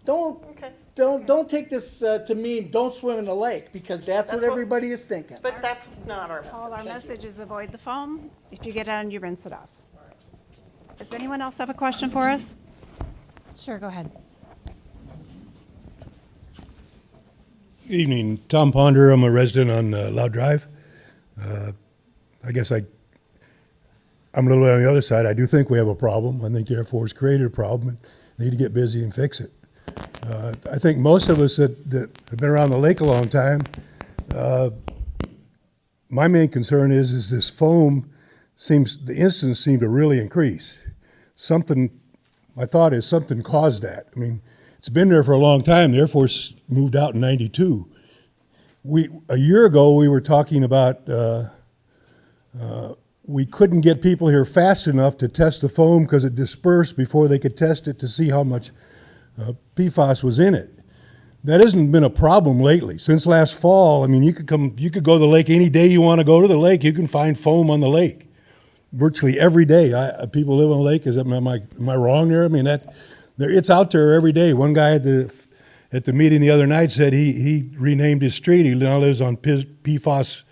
don't Okay. don't take this to mean don't swim in the lake, because that's what That's what- everybody is thinking. But that's not our message. Paul, our Thank you. message is avoid the foam. If you get on, you rinse it off. Does anyone else have a question for us? Sure, go ahead. Evening, Tom Ponder. I'm a resident on Loud Drive. I guess I'm a little bit on the other side. I do think we have a problem. I think the Air Force created a problem and need to get busy and fix it. I think most of us that have been around the lake a long time, my main concern is this foam the incidents seem to really increase. My thought is something caused that. I mean, it's been there for a long time. The Air Force moved out in '92. A year ago, we were talking about we couldn't get people here fast enough to test the foam because it dispersed before they could test it to see how much PFAS was in it. That hasn't been a problem lately. Since last fall, I mean, you could go to the lake any day you want to go to the lake. You can find foam on the lake virtually every day. People live on the lake. Am I wrong there? I mean, it's out there every day. One guy at the meeting the other night said he renamed his street. He now lives on PFAS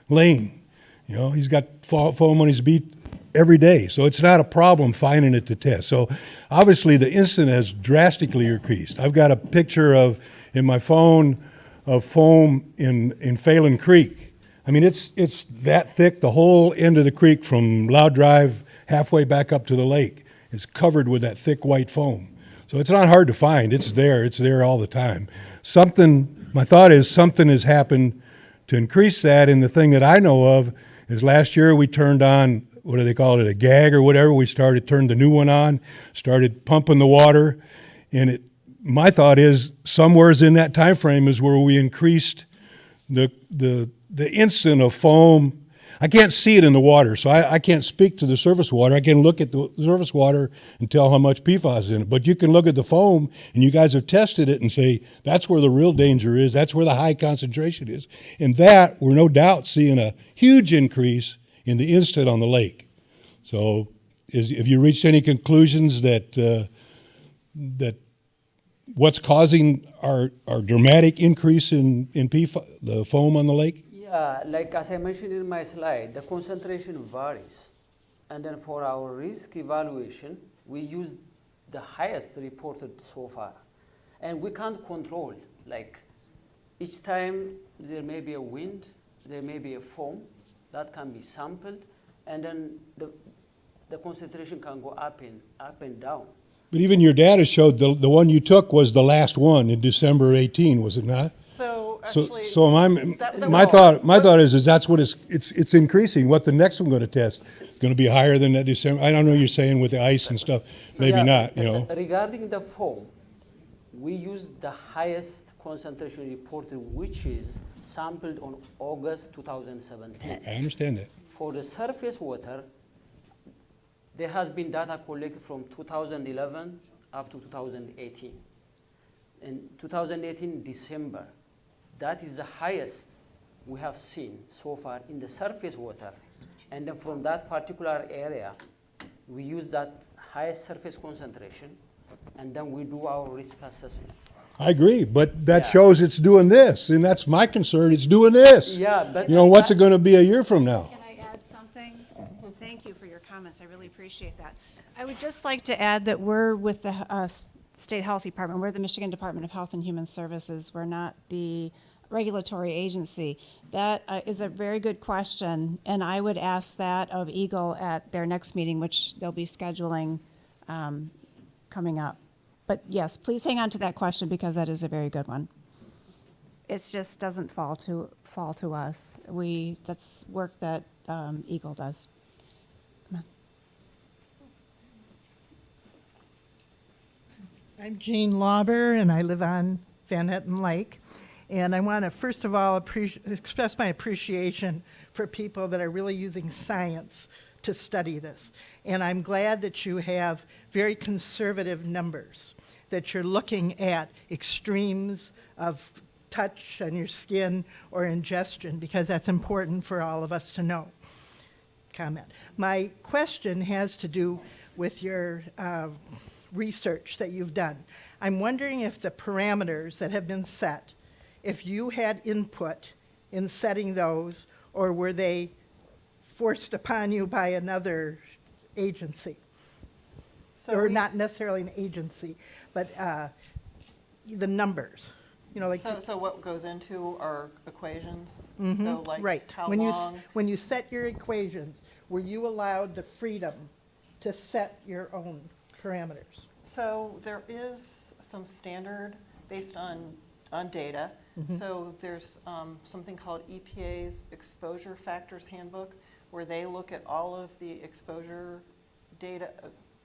Lane. You know, he's got foam on his beat every day. So it's not a problem finding it to test. So obviously the incident has drastically increased. I've got a picture in my phone of foam in Phelan Creek. I mean, it's that thick. The whole end of the creek from Loud Drive halfway back up to the lake is covered with that thick white foam. So it's not hard to find. It's there all the time. My thought is something has happened to increase that. And the thing that I know of is last year we turned on, what do they call it, a gag or whatever. We turned the new one on, started pumping the water. And my thought is somewhere's in that time frame is where we increased the instant of foam. I can't see it in the water, so I can't speak to the surface water. I can look at the surface water and tell how much PFAS is in it. But you can look at the foam, and you guys have tested it and say, that's where the real danger is. That's where the high concentration is. And that, we're no doubt seeing a huge increase in the instant on the lake. So have you reached any conclusions that what's causing our dramatic increase in PFAS, the foam on the lake? Yeah, like as I mentioned in my slide, the concentration varies. And then for our risk evaluation, we use the highest reported so far. And we can't control, like each time there may be a wind, there may be a foam that can be sampled, and then the concentration can go up and down. But even your data showed the one you took was the last one in December 18, was it not? So actually. So my thought is that's what it's increasing. What the next one going to test? Going to be higher than that December? I don't know. You're saying with the ice and stuff, So maybe yeah, not. You know. Regarding the foam, we use the highest concentration reported, which is sampled on August 2017. I understand that. For the surface water, there has been data collected from 2011 up to 2018. In 2018 December, that is the highest we have seen so far in the surface water. And then from that particular area, we use that highest surface concentration, and then we do our risk assessment. I agree, but that Yeah. shows it's doing this, and that's my concern. It's doing this. Yeah, but You know, what's it going to be a year from now? Can I add something? Thank you for your comments. I really appreciate that. I would just like to add that we're with the State Health Department. We're the Michigan Department of Health and Human Services. We're not the regulatory agency. That is a very good question, and I would ask that of Eagle at their next meeting, which they'll be scheduling coming up. But yes, please hang on to that question because that is a very good one. It just doesn't fall to us. That's work that Eagle does. Come on. I'm Jean Lauber, and I live on Van Etten Lake. And I want to, first of all, express my appreciation for people that are really using science to study this. And I'm glad that you have very conservative numbers, that you're looking at extremes of touch on your skin or ingestion, because that's important for all of us to know. Comment. My question has to do with your research that you've done. I'm wondering if the parameters that have been set, if you had input in setting those, or were they forced upon you by another agency? Or not necessarily an agency, but the numbers. You know, like So what goes into our equations? Mhm, So like right. how When long? when you set your equations, were you allowed the freedom to set your own parameters? So there is some standard based on data. So there's something called EPA's Exposure Factors Handbook, where they look at all of the exposure data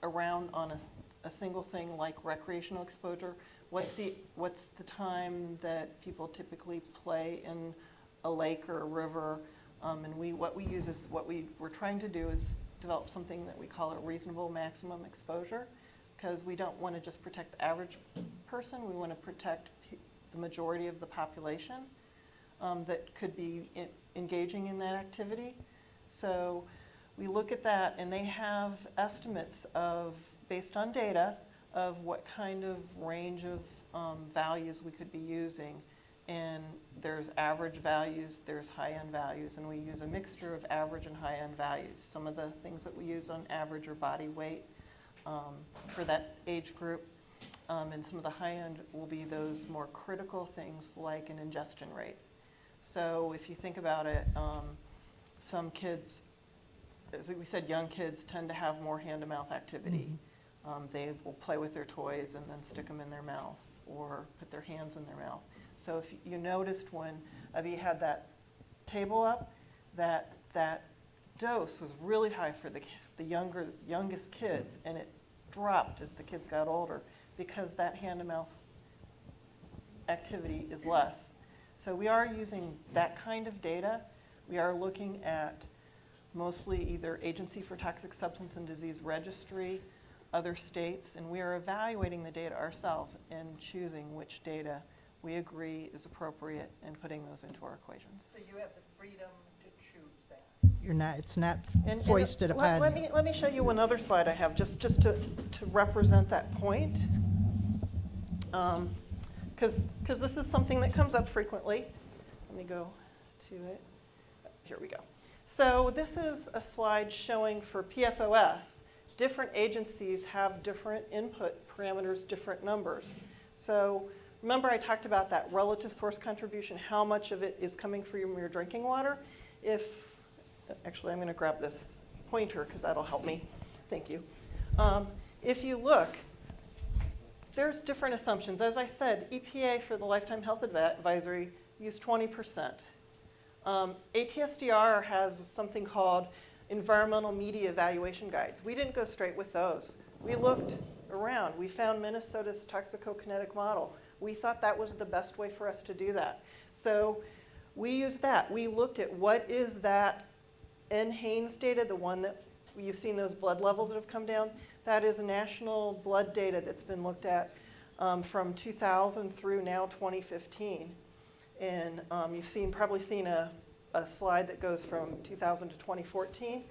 around on a single thing like recreational exposure. What's the time that people typically play in a lake or a river? And what we use is we're trying to do is develop something that we call a reasonable maximum exposure, because we don't want to just protect the average person. We want to protect the majority of the population that could be engaging in that activity. So we look at that, and they have estimates of, based on data, of what kind of range of values we could be using. And there's average values, there's high-end values, and we use a mixture of average and high-end values. Some of the things that we use on average are body weight for that age group. And some of the high-end will be those more critical things like an ingestion rate. So if you think about it, some kids, as we said, young kids tend to have more hand-to-mouth activity. They will play with their toys and then stick them in their mouth or put their hands in their mouth. So if you noticed when Abby had that table up, that dose was really high for the youngest kids, and it dropped as the kids got older because that hand-to-mouth activity is less. So we are using that kind of data. We are looking at mostly either Agency for Toxic Substance and Disease Registry, other states, and we are evaluating the data ourselves and choosing which data we agree is appropriate and putting those into our equations. So you have the freedom to choose that. It's not And foisted upon you. let me show you one other slide I have just to represent that point. Because this is something that comes up frequently. Let me go to it. Here we go. So this is a slide showing for PFAS, different agencies have different input parameters, different numbers. So remember I talked about that relative source contribution, how much of it is coming from your drinking water? Actually I'm going to grab this pointer because that'll help me. Thank you. If you look, there's different assumptions. As I said, EPA for the Lifetime Health Advisory used 20%. ATSDR has something called Environmental Media Evaluation Guides. We didn't go straight with those. We looked around. We found Minnesota's Toxicologist model. We thought that was the best way for us to do that. So we used that. We looked at what is that NHANES data, the one that you've seen those blood levels that have come down. That is national blood data that's been looked at from 2000 through now 2015. And you've probably seen a slide that goes from 2000 to 2014.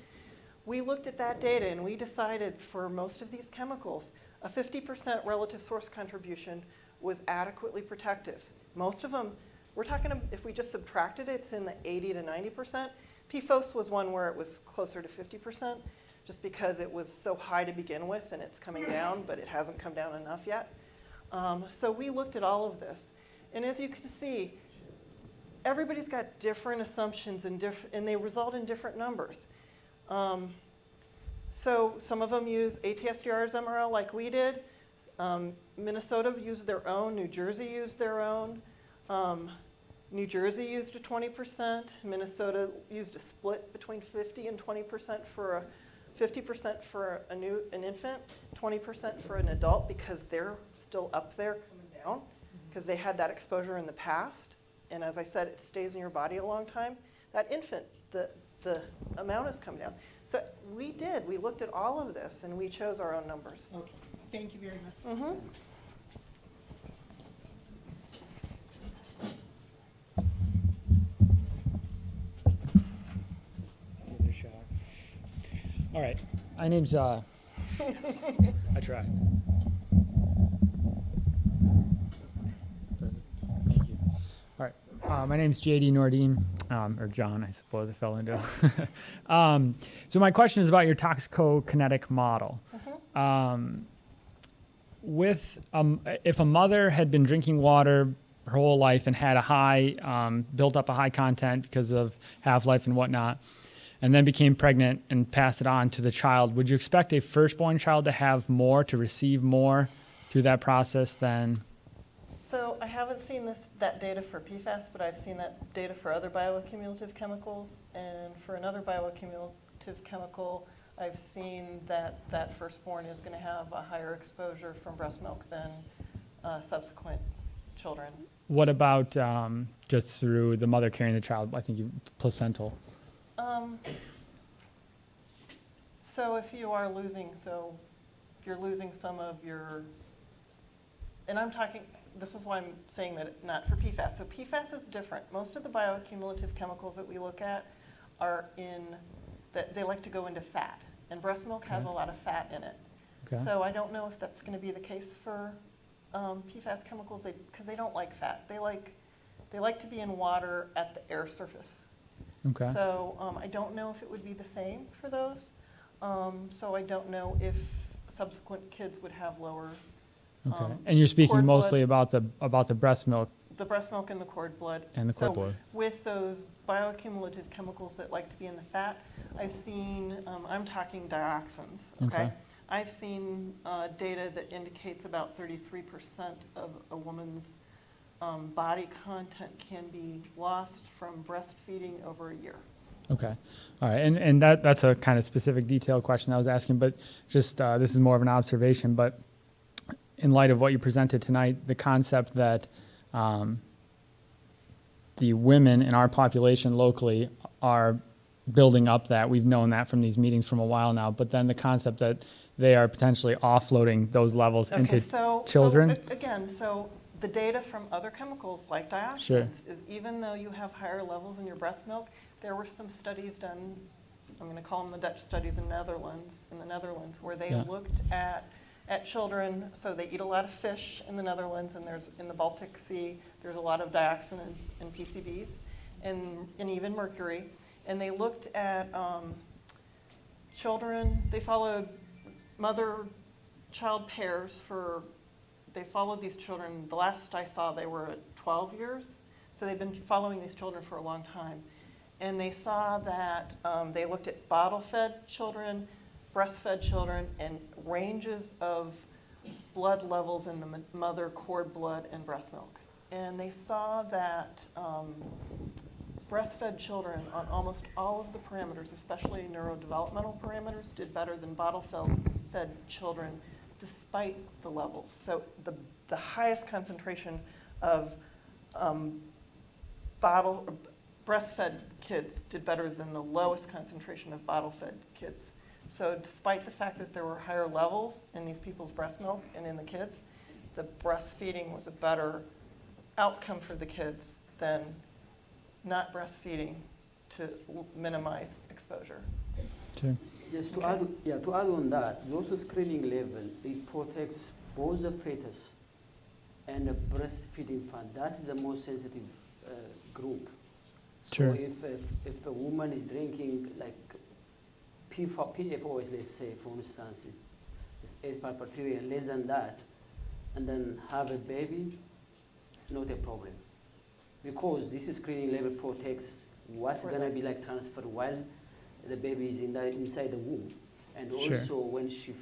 We looked at that data and we decided for most of these chemicals, a 50% relative source contribution was adequately protective. Most of them, we're talking, if we just subtracted it, it's in the 80 to 90%. PFAS was one where it was closer to 50%, just because it was so high to begin with and it's coming down, but it hasn't come down enough yet. So we looked at all of this. And as you can see, everybody's got different assumptions and they result in different numbers. So some of them use ATSDR's MRL like we did. Minnesota used their own. New Jersey used their own. New Jersey used a 20%. Minnesota used a split between 50 and 20% for 50% for an infant, 20% for an adult, because they're still up there coming down, because they had that exposure in the past. And as I said, it stays in your body a long time. That infant, the amount has come down. So we looked at all of this and we chose our own numbers. Okay, thank you very much. Mm-hmm. Give it a shot. All right. My name's I tried. Thank you. All right. My name's JD Nordine, or John, I suppose I fell into. So my question is about your toxicokinetic model. If a mother had been drinking water her whole life and had a high, built up a high content because of half-life and whatnot, and then became pregnant and passed it on to the child, would you expect a firstborn child to have more, to receive more through that process than? So I haven't seen that data for PFAS, but I've seen that data for other bioaccumulative chemicals. And for another bioaccumulative chemical, I've seen that firstborn is going to have a higher exposure from breast milk than subsequent children. What about just through the mother carrying the child? I think placental. So if you're losing some of your, and I'm talking, this is why I'm saying that not for PFAS. So PFAS is different. Most of the bioaccumulative chemicals that we look at are that they like to go into fat, and breast milk has a lot of fat in it. Okay. So I don't know if that's going to be the case for PFAS chemicals, because they don't like fat. They like to be in water at the air surface. Okay. So I don't know if it would be the same for those. So I don't know if subsequent kids would have lower. Okay. And you're speaking cord mostly blood, about the breast milk. the breast milk and the cord blood. And the cord blood. With those bioaccumulative chemicals that like to be in the fat, I've seen, I'm talking dioxins, okay? I've seen data that indicates about 33% of a woman's body content can be lost from breastfeeding over a year. Okay. All right. And that's a kind of specific detailed question I was asking, but just this is more of an observation. But in light of what you presented tonight, the concept that the women in our population locally are building up that, we've known that from these meetings from a while now, but then the concept that they are potentially offloading those levels into children. So the data from other chemicals like dioxins is, even though you have higher levels in your breast milk, there were some studies done, I'm going to call them the Dutch studies in the Netherlands, where they looked at children. So they eat a lot of fish in the Netherlands, and there's in the Baltic Sea, there's a lot of dioxins and PCBs and even mercury. And they looked at children, they followed mother-child pairs they followed these children, the last I saw they were at 12 years. So they've been following these children for a long time. And they saw that they looked at bottle-fed children, breastfed children, and ranges of blood levels in the mother cord blood and breast milk. And they saw that breastfed children on almost all of the parameters, especially neurodevelopmental parameters, did better than bottle-fed children despite the levels. So the highest concentration of breastfed kids did better than the lowest concentration of bottle-fed kids. So despite the fact that there were higher levels in these people's breast milk and in the kids, the breastfeeding was a better outcome for the kids than not breastfeeding to minimize exposure. Sure. Yes, to add on that, those screening level, it protects both the fetus and the breastfeeding infant. That is the most sensitive group. Sure. So if a woman is drinking like PFAS, let's say, for instance, it's 8 part per trillion, less than that, and then have a baby, it's not a problem. Because this screening level protects what's going to be like transferred while the baby is inside the womb. And also when she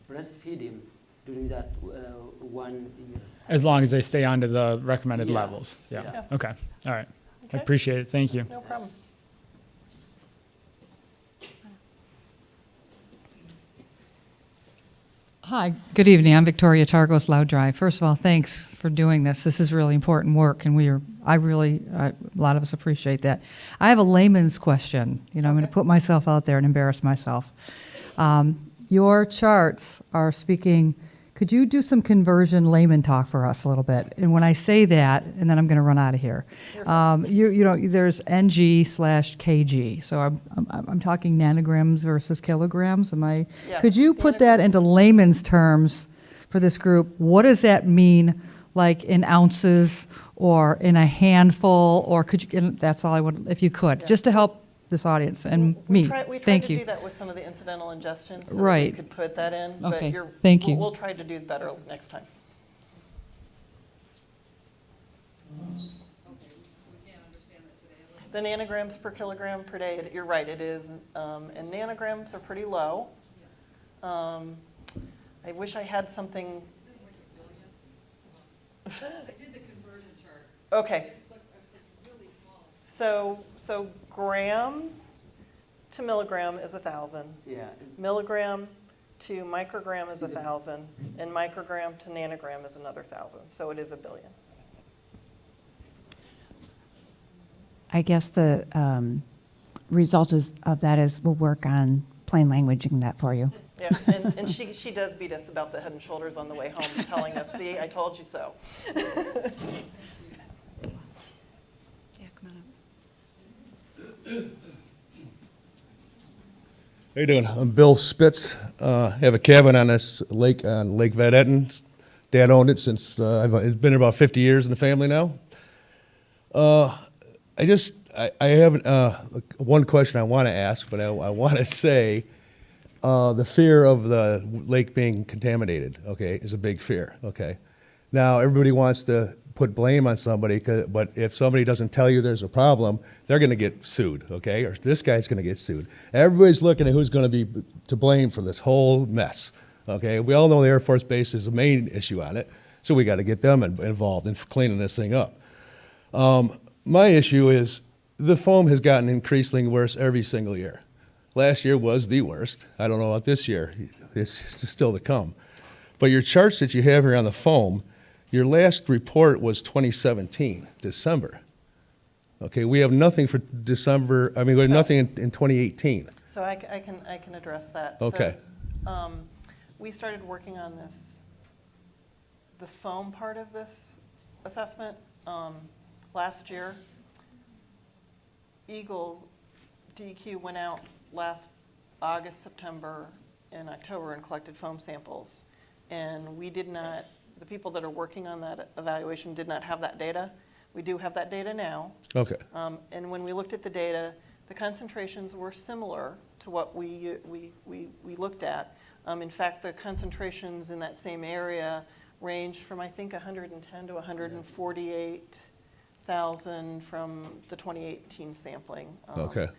breastfeed him during that 1 year. As long as they stay under the recommended levels. Yeah. Okay. All right. I appreciate it. Thank you. No problem. Hi, good evening. I'm Victoria Targos, Loud Drive. First of all, thanks for doing this. This is really important work, and a lot of us appreciate that. I have a layman's question. I'm going to put myself out there and embarrass myself. Your charts are speaking. Could you do some conversion layman talk for us a little bit? And when I say that, and then I'm going to run out of here. There's NG/kg. So I'm talking nanograms versus kilograms. Yeah, Could you put that into layman's terms for this group? What does that mean, like in ounces or in a handful? Or could you? And that's all I would, if you could, just to help this audience and me. We tried Thank to you. do that with some of the incidental ingestion, so that Right. we could put that in. Okay, But thank you. We'll try to do better next time. The nanograms per kilogram per day, you're right, it is. And nanograms are pretty low. I wish I had something. I did the conversion chart. Okay. So gram to milligram is 1,000. Yeah. Milligram to microgram is 1,000, and microgram to nanogram is another 1,000. So it is 1 billion. I guess the result of that is we'll work on plain languaging that for you. Yeah, and she does beat us about the Head and Shoulders on the way home, telling us, "See, I told you so." How you doing? I'm Bill Spitz. Have a cabin on this lake on Lake Vedetton. Dad owned it since it's been about 50 years in the family now. I have one question I want to ask, but I want to say the fear of the lake being contaminated, okay, is a big fear, okay. Now, everybody wants to put blame on somebody, but if somebody doesn't tell you there's a problem, they're going to get sued, okay, or this guy's going to get sued. Everybody's looking at who's going to be to blame for this whole mess, okay. We all know the Air Force Base is the main issue on it, so we got to get them involved in cleaning this thing up. My issue is the foam has gotten increasingly worse every single year. Last year was the worst. I don't know about this year. It's still to come. But your charts that you have here on the foam, your last report was 2017, December. Okay, we have nothing for December. I mean, we have nothing in 2018. So I can address that. Okay. So, we started working on the foam part of this assessment last year. Eagle DEQ went out last August, September, and October and collected foam samples. And we did not, the people that are working on that evaluation did not have that data. We do have that data now. Okay. And when we looked at the data, the concentrations were similar to what we looked at. In fact, the concentrations in that same area ranged from, I think, 110 to 148,000 from the 2018 sampling. Okay.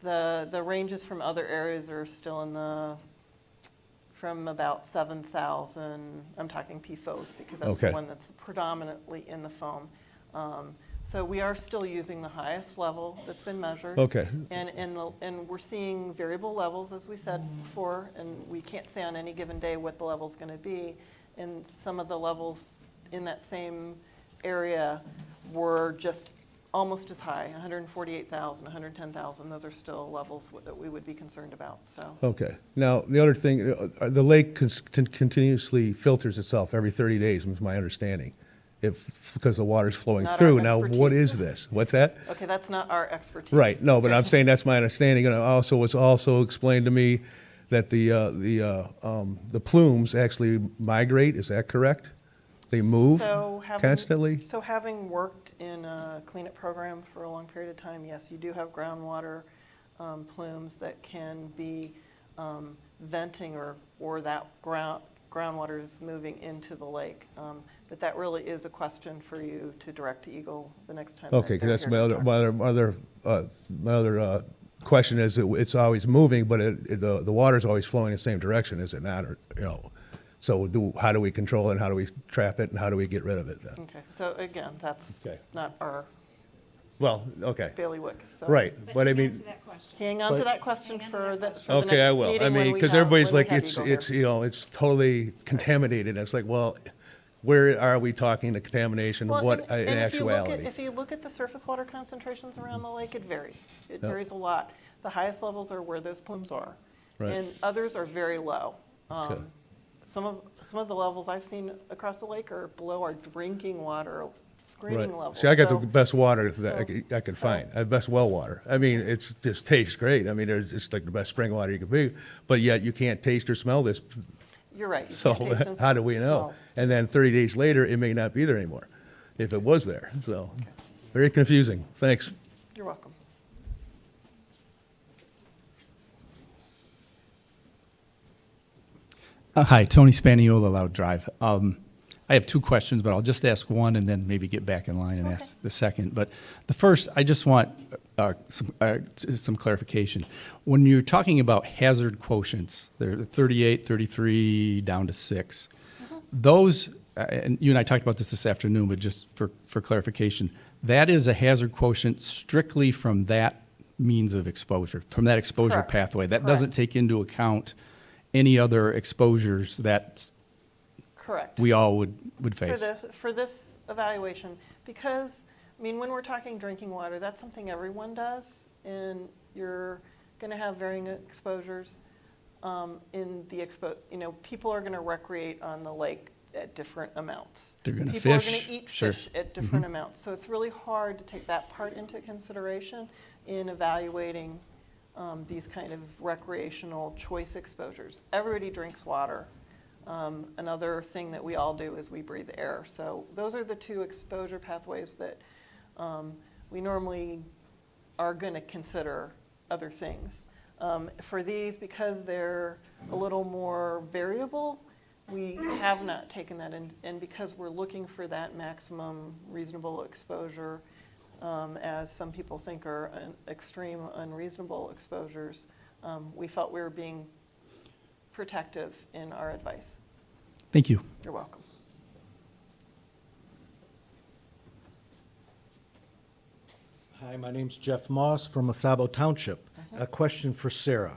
The ranges from other areas are still from about 7,000. I'm talking PFOS because that's Okay. the one that's predominantly in the foam. So we are still using the highest level that's been measured. Okay. And we're seeing variable levels, as we said before, and we can't say on any given day what the level's going to be. And some of the levels in that same area were just almost as high, 148,000, 110,000. Those are still levels that we would be concerned about. So. Okay. Now, the other thing, the lake continuously filters itself every 30 days, is my understanding, because the water's flowing Not through. our Now, what expertise. is this? What's that? Okay, that's not our expertise. Right. No, but I'm saying that's my understanding. And also, it's also explained to me that the plumes actually migrate. Is that correct? They move constantly? So having worked in a cleanup program for a long period of time, yes, you do have groundwater plumes that can be venting or that groundwater is moving into the lake. But that really is a question for you to direct to Eagle the next time. Okay, because that's my other question is that it's always moving, but the water's always flowing in the same direction, is it not? Or, so how do we control it, and how do we trap it, and how do we get rid of it then? Okay, so again, that's Okay. not our Well, okay, bailiwick. So right, but I mean, hang on to But- that question for the okay, I next will. meeting I when mean, we because have- everybody's when we like, have it's, you go it's, here. you know, it's totally contaminated. It's like, well, where are we talking the contamination? Well, What and in if you look at- actuality? If you look at the surface water concentrations around the lake, it varies. It Yep. varies a lot. The highest levels are where those plumes are. Right. And others are very low. Okay. Some of the levels I've seen across the lake are below our drinking water screening Right. levels. See, I got So- the best water that so- I could so- find. I have best well water. I mean, it's just tastes great. I mean, it's like the best spring water you could be, but yet you can't taste or smell this. You're right. You So can't taste and how do we know? smell. And then 30 days later, it may not be there anymore, if it was there. So, very confusing. Thanks. You're welcome. Hi, Tony Spaniola, Loud Drive. I have two questions, but I'll just ask one and then maybe get back in line and ask the second. But the first, I just want some clarification. When you're talking about hazard quotients, they're 38, 33, down to 6. Those, and you and I talked about this afternoon, but just for clarification, that is a hazard quotient strictly from that means of exposure, from that exposure Correct. pathway. That doesn't Correct. take into account any other exposures that Correct. we all would face. For this evaluation, because, I mean, when we're talking drinking water, that's something everyone does, and you're gonna have varying exposures. People are gonna recreate on the lake at different amounts. They're gonna People are fish, gonna eat sure. fish at different amounts, so it's really hard to take that part into consideration in evaluating these kind of recreational choice exposures. Everybody drinks water. Another thing that we all do is we breathe air. So those are the two exposure pathways that we normally are going to consider other things. For these, because they're a little more variable, we have not taken that in, and because we're looking for that maximum reasonable exposure, as some people think are extreme unreasonable exposures, we felt we were being protective in our advice. Thank you. You're welcome. Hi, my name's Jeff Moss from Oscoda Township. A question for Sarah.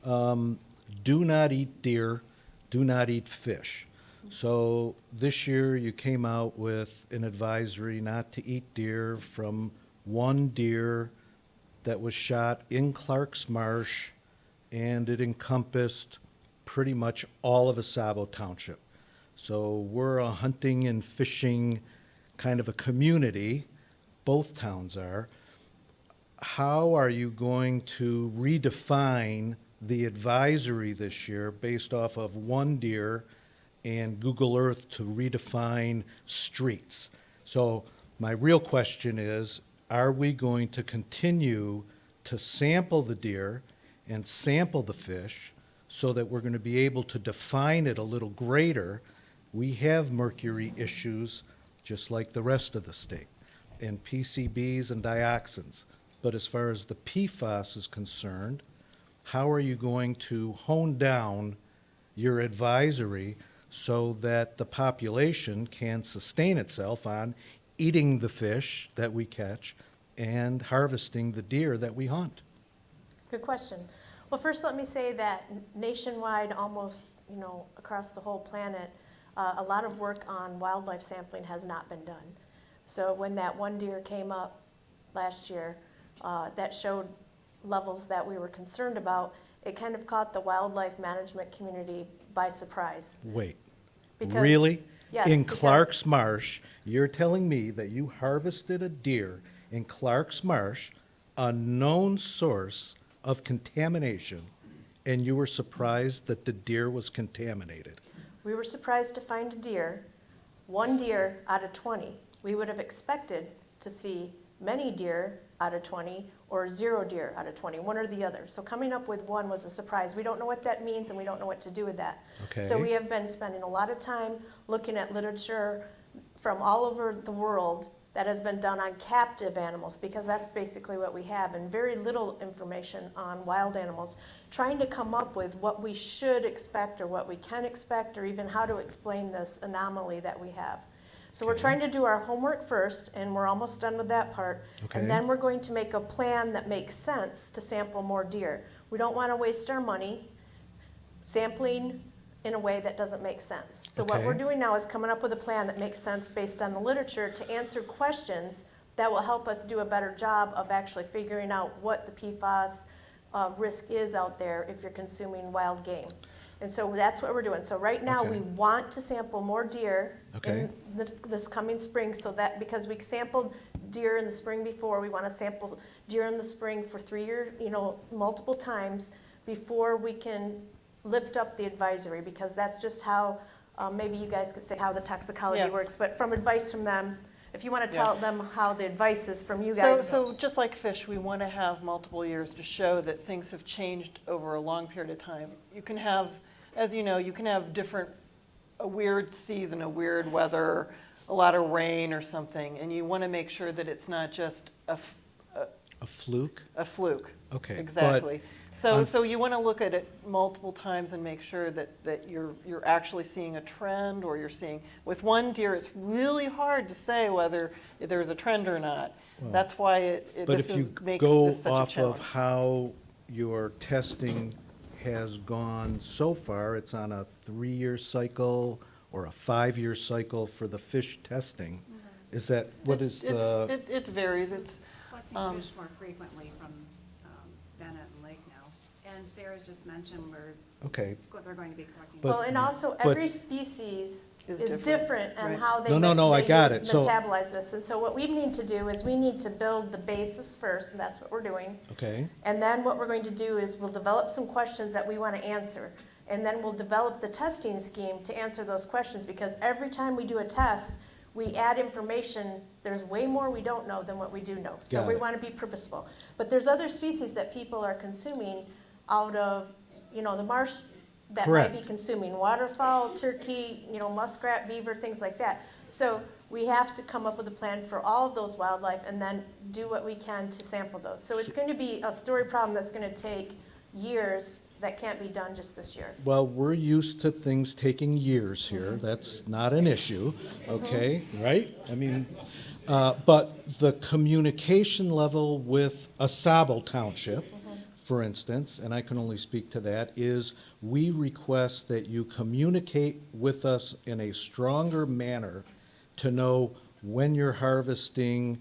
Do not eat deer, do not eat fish. So this year you came out with an advisory not to eat deer from one deer that was shot in Clark's Marsh, and it encompassed pretty much all of Oscoda Township. So we're a hunting and fishing kind of a community, both towns are. How are you going to redefine the advisory this year based off of one deer and Google Earth to redefine streets? So my real question is, are we going to continue to sample the deer and sample the fish so that we're going to be able to define it a little greater? We have mercury issues just like the rest of the state, and PCBs and dioxins. But as far as the PFAS is concerned, how are you going to hone down your advisory so that the population can sustain itself on eating the fish that we catch and harvesting the deer that we hunt? Good question. Well, first let me say that nationwide, almost, across the whole planet, a lot of work on wildlife sampling has not been done. So when that one deer came up last year, that showed levels that we were concerned about. It kind of caught the wildlife management community by surprise. Wait, Because- really? Yes, In because- Clark's Marsh, you're telling me that you harvested a deer in Clark's Marsh, a known source of contamination, and you were surprised that the deer was contaminated? We were surprised to find a deer, one deer out of 20. We would have expected to see many deer out of 20 or 0 deer out of 20, one or the other. So coming up with one was a surprise. We don't know what that means and we don't know what to do with that. Okay. So we have been spending a lot of time looking at literature from all over the world that has been done on captive animals, because that's basically what we have, and very little information on wild animals, trying to come up with what we should expect or what we can expect or even how to explain this anomaly that we have. So we're trying to do our homework first, and we're almost done with that part. Okay. And then we're going to make a plan that makes sense to sample more deer. We don't want to waste our money sampling in a way that doesn't make sense. So what we're Okay. doing now is coming up with a plan that makes sense based on the literature to answer questions that will help us do a better job of actually figuring out what the PFAS risk is out there if you're consuming wild game. And so that's what we're doing. So right now, Okay. we want to sample more deer Okay. in this coming spring, so that, because we sampled deer in the spring before, we want to sample deer in the spring for 3 years, multiple times before we can lift up the advisory, because that's just how, maybe you guys could say how the toxicology Yeah. works, but from advice from them, if you want to tell Yeah. them how the advice is from you So, guys. so just like fish, we want to have multiple years to show that things have changed over a long period of time. You can have, as you know, you can have a weird season, a weird weather, a lot of rain or something, and you want to make sure that it's not just A fluke? a fluke. Okay, but Exactly. So, on- so you want to look at it multiple times and make sure that you're actually seeing a trend, or you're seeing, with one deer, it's really hard to say whether there's a trend or not. That's why But this if you makes go this such a off challenge. of how your testing has gone so far, it's on a 3-year cycle or a 5-year cycle for the fish testing. Is that, what is the, It varies. It's, Collecting fish more frequently from Bennett and Lake now. And Sarah's just mentioned okay, they're going to be collecting. But- Well, and also, but- every species Is is different different, and right. how they No, I got it. So- metabolize this. And so what we need to do is we need to build the basis first, and that's what we're doing. okay, And then what we're going to do is we'll develop some questions that we want to answer. And then we'll develop the testing scheme to answer those questions, because every time we do a test, we add information. There's way more we don't know than what we do know. So Got we it. want to be purposeful. But there's other species that people are consuming out of, the marsh that might be Correct. consuming waterfowl, turkey, muskrat, beaver, things like that. So we have to come up with a plan for all of those wildlife and then do what we can to sample those. So it's going to be a story problem that's going to take years, that can't be done just this year. well, we're used to things taking years here, that's not an issue, okay, right? I mean, but the communication level with Oscoda Township, for instance, and I can only speak to that, is we request that you communicate with us in a stronger manner to know when you're harvesting,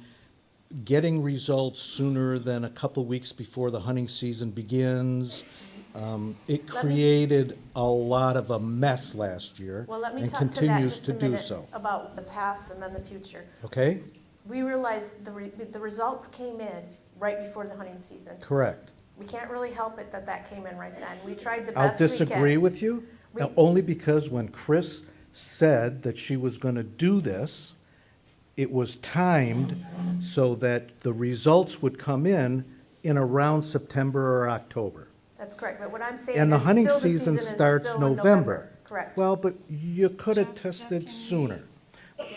getting results sooner than a couple weeks before the hunting season begins. It created a lot of a mess last year Well, let me and talk to that continues just to a do minute so. about the past and then the future. Okay? We realized the results came in right before the hunting season. Correct. We can't really help it that came in right then. We tried the I'll best we can. disagree with you, We- only because when Chris said that she was going to do this, it was timed so that the results would come in around September or October. That's correct, but what I'm saying And the is hunting still the season is starts still in November. Correct. Well, but you could have tested sooner.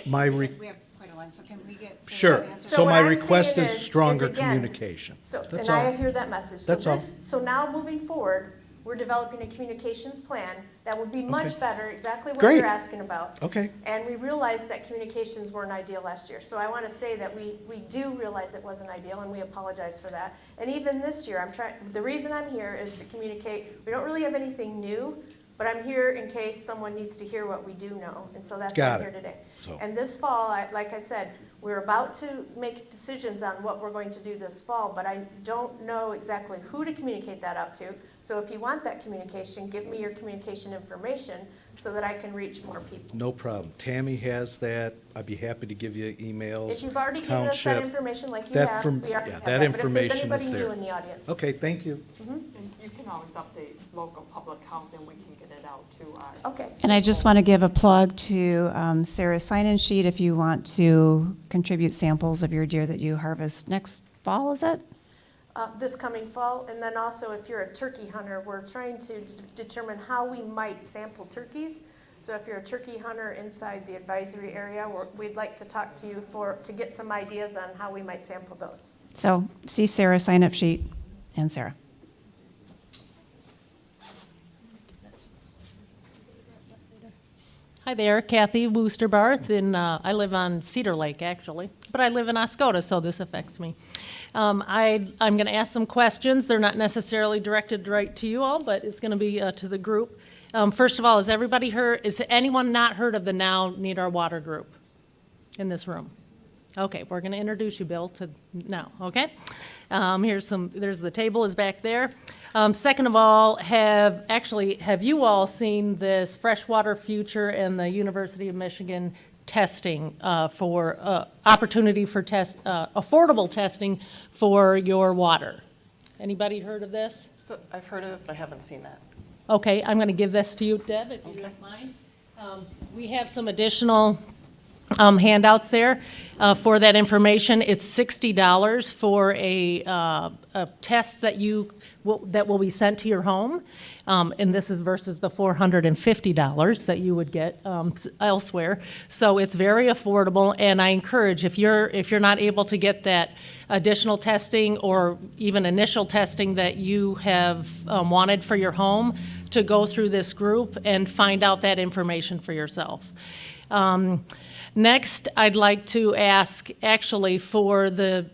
My re- We have quite a lot, so can we get Sure. Sarah's answer? So what my I'm request saying is stronger again, communication. So, That's and I all. hear that message. That's all. So now moving forward, we're developing a communications plan that will be much Okay. better, exactly what Great. you're asking about. Okay. And we realized that communications weren't ideal last year. So I want to say that we do realize it wasn't ideal, and we apologize for that. And even this year, the reason I'm here is to communicate. We don't really have anything new, but I'm here in case someone needs to hear what we do know. And so that's why Got I'm it. here today. So- And this fall, like I said, we're about to make decisions on what we're going to do this fall, but I don't know exactly who to communicate that up to. So if you want that communication, give me your communication information so that I can reach more people. No problem. Tammy has that. I'd be happy to give you emails. If you've already given us that Township. information like you That have, from- we already yeah, have that that. But if information there's is anybody there. new in the audience. Okay, thank you. And you can always update local public health, and we can get it out to Okay. And I just want to give a plug to Sarah's sign-in sheet if you want to contribute samples of your deer that you harvest next fall, is it? This coming fall, and then also if you're a turkey hunter, we're trying to determine how we might sample turkeys. So if you're a turkey hunter inside the advisory area, we'd like to talk to you to get some ideas on how we might sample those. So see Sarah's sign-up sheet and Sarah. Hi there, Kathy Woosterbarth, and I live on Cedar Lake, actually, but I live in Oscoda, so this affects me. I'm going to ask some questions. They're not necessarily directed right to you all, but it's going to be to the group. First of all, has anyone not heard of the Now Need Our Water group in this room? Okay, we're going to introduce you, Bill, to Now, okay? There's the table is back there. Second of all, have you all seen this Freshwater Future and the University of Michigan testing for opportunity for affordable testing for your water? Anybody heard of this? So I've heard of it, but I haven't seen that. Okay, I'm going to give this to you, Deb, if you don't mind. We have some additional handouts there for that information. It's $60 for a test that will be sent to your home, and this is versus the $450 that you would get elsewhere. So it's very affordable, and I encourage, if you're not able to get that additional testing or even initial testing that you have wanted for your home, to go through this group and find out that information for yourself. Next, I'd like to ask, actually, for the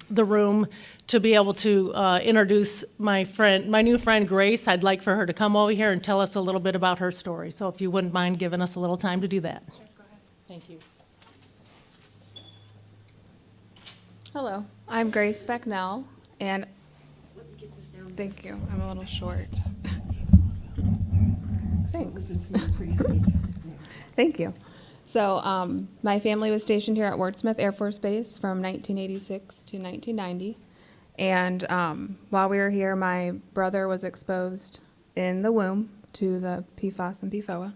room to be able to introduce my new friend Grace. I'd like for her to come over here and tell us a little bit about her story. So if you wouldn't mind giving us a little time to do that. Sure, go ahead. Thank you. Hello, I'm Grace Becknell, and thank you. I'm a little short. Thanks. Thank you. So my family was stationed here at Ward-Smith Air Force Base from 1986 to 1990. And while we were here, my brother was exposed in the womb to the PFAS and PFOA.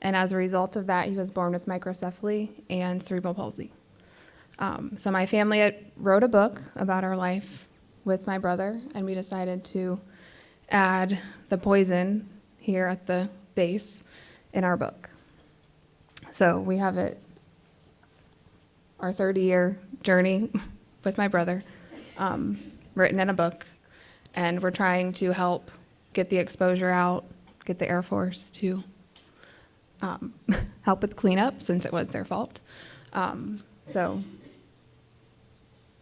And as a result of that, he was born with microcephaly and cerebral palsy. So my family wrote a book about our life with my brother, and we decided to add the poison here at the base in our book. So we have our 30-year journey with my brother, written in a book, and we're trying to help get the exposure out, get the Air Force to help with cleanup since it was their fault. So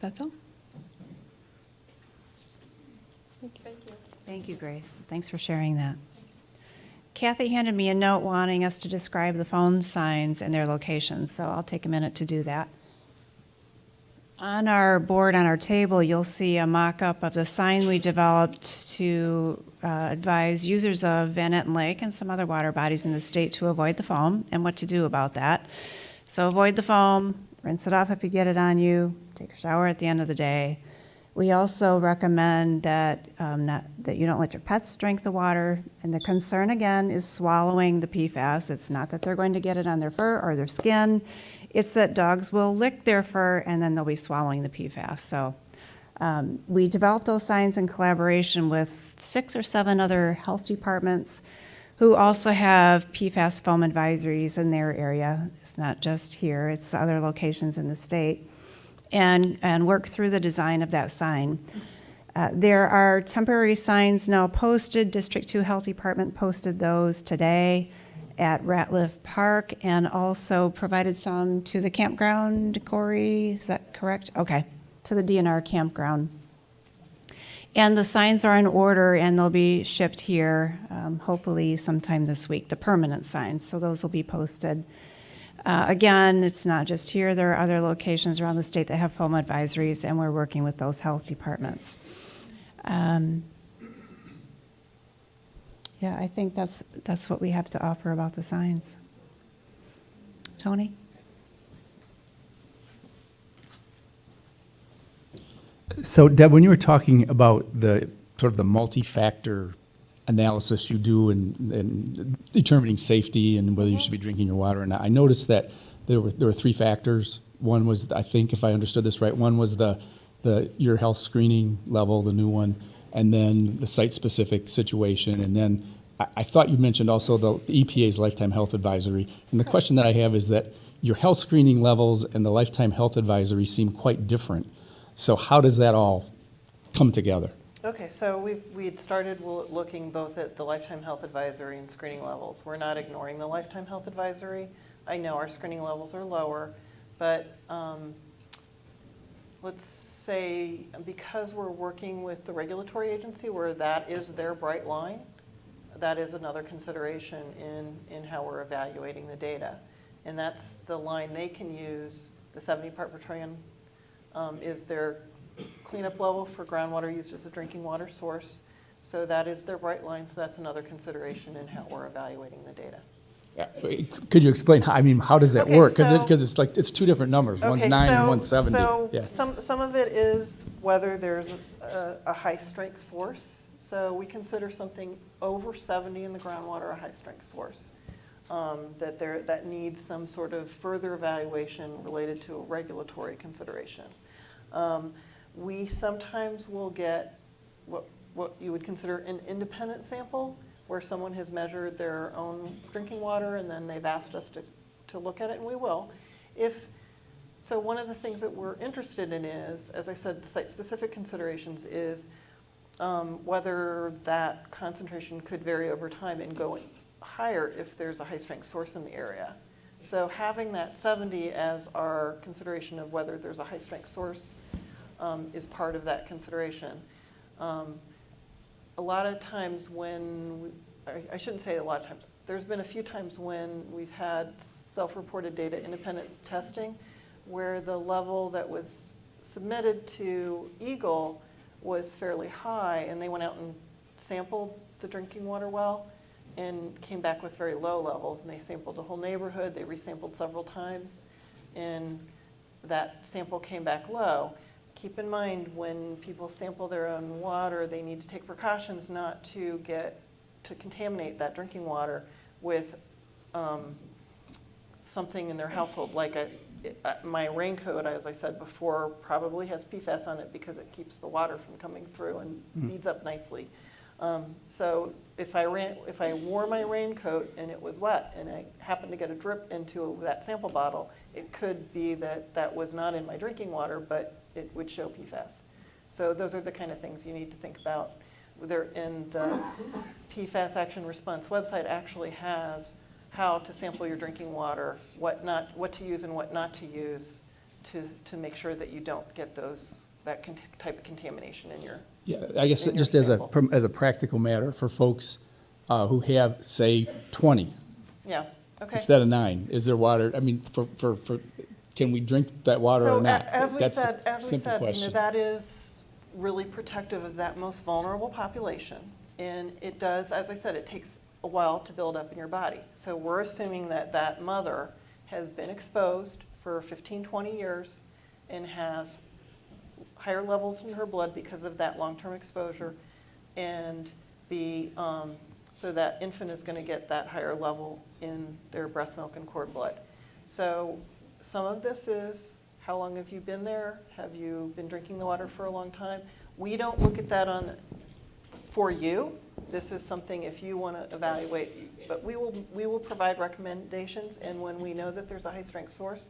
that's all. Thank you. Thank you, Grace. Thanks for sharing that. Kathy handed me a note wanting us to describe the phone signs and their locations, so I'll take a minute to do that. On our board on our table, you'll see a mock-up of the sign we developed to advise users of Van Etten Lake and some other water bodies in the state to avoid the foam and what to do about that. So avoid the foam, rinse it off if you get it on you, take a shower at the end of the day. We also recommend that that you don't let your pets drink the water. And the concern, again, is swallowing the PFAS. It's not that they're going to get it on their fur or their skin. It's that dogs will lick their fur and then they'll be swallowing the PFAS. So we developed those signs in collaboration with 6 or 7 other health departments who also have PFAS foam advisories in their area. It's not just here, it's other locations in the state. And work through the design of that sign. There are temporary signs now posted. District 2 Health Department posted those today at Ratliff Park and also provided some to the campground, Corey, is that correct? Okay, to the DNR campground. And the signs are in order and they'll be shipped here hopefully sometime this week, the permanent signs, so those will be posted. Again, it's not just here. There are other locations around the state that have foam advisories, and we're working with those health departments. Yeah, I think that's what we have to offer about the signs. Tony? So, Deb, when you were talking about the sort of the multi-factor analysis you do in determining safety and whether you should be drinking your water or not, I noticed that there were 3 factors. One was, I think, if I understood this right, one was your health screening level, the new one, and then the site-specific situation, and then I thought you mentioned also the EPA's Lifetime Health Advisory. And the question that I have is that your health screening levels and the Lifetime Health Advisory seem quite different. So how does that all come together? Okay, so we'd started looking both at the lifetime health advisory and screening levels. We're not ignoring the lifetime health advisory. I know our screening levels are lower, but let's say because we're working with the regulatory agency where that is their bright line, that is another consideration in how we're evaluating the data. And that's the line they can use, the 70 part per trillion is their cleanup level for groundwater used as a drinking water source. So that is their bright line, so that's another consideration in how we're evaluating the data. Could you explain how, I mean, how does that Okay, work? Because so- it's like, it's two different numbers. One's Okay, 9 and so- one's 70. So Yeah. some of it is whether there's a high-strength source. So we consider something over 70 in the groundwater a high-strength source. That needs some sort of further evaluation related to a regulatory consideration. We sometimes will get what you would consider an independent sample, where someone has measured their own drinking water and then they've asked us to look at it, and we will. So one of the things that we're interested in is, as I said, the site-specific considerations is whether that concentration could vary over time and go higher if there's a high-strength source in the area. So having that 70 as our consideration of whether there's a high-strength source is part of that consideration. A lot of times when, I shouldn't say a lot of times, there's been a few times when we've had self-reported data independent testing where the level that was submitted to Eagle was fairly high, and they went out and sampled the drinking water well and came back with very low levels, and they sampled the whole neighborhood. They resampled several times, and that sample came back low. Keep in mind, when people sample their own water, they need to take precautions not to contaminate that drinking water with something in their household, like my raincoat, as I said before, probably has PFAS on it because it keeps the water from coming through and beads up nicely. So if I wore my raincoat and it was wet and I happened to get a drip into that sample bottle, it could be that was not in my drinking water, but it would show PFAS. So those are the kind of things you need to think about. And the PFAS Action Response website actually has how to sample your drinking water, what to use and what not to use to make sure that you don't get that type of contamination in your Yeah, I guess just as a practical matter for folks who have, say, 20 Yeah, okay. instead of 9, is there water, I mean, can we drink that water or not? As we That's said, a simple question. that is really protective of that most vulnerable population. And it does, as I said, it takes a while to build up in your body. So we're assuming that mother has been exposed for 15, 20 years and has higher levels in her blood because of that long-term exposure. And so that infant is going to get that higher level in their breast milk and cord blood. So some of this is, how long have you been there? Have you been drinking the water for a long time? We don't look at that for you. This is something if you want to evaluate, but we will provide recommendations, and when we know that there's a high-strength source,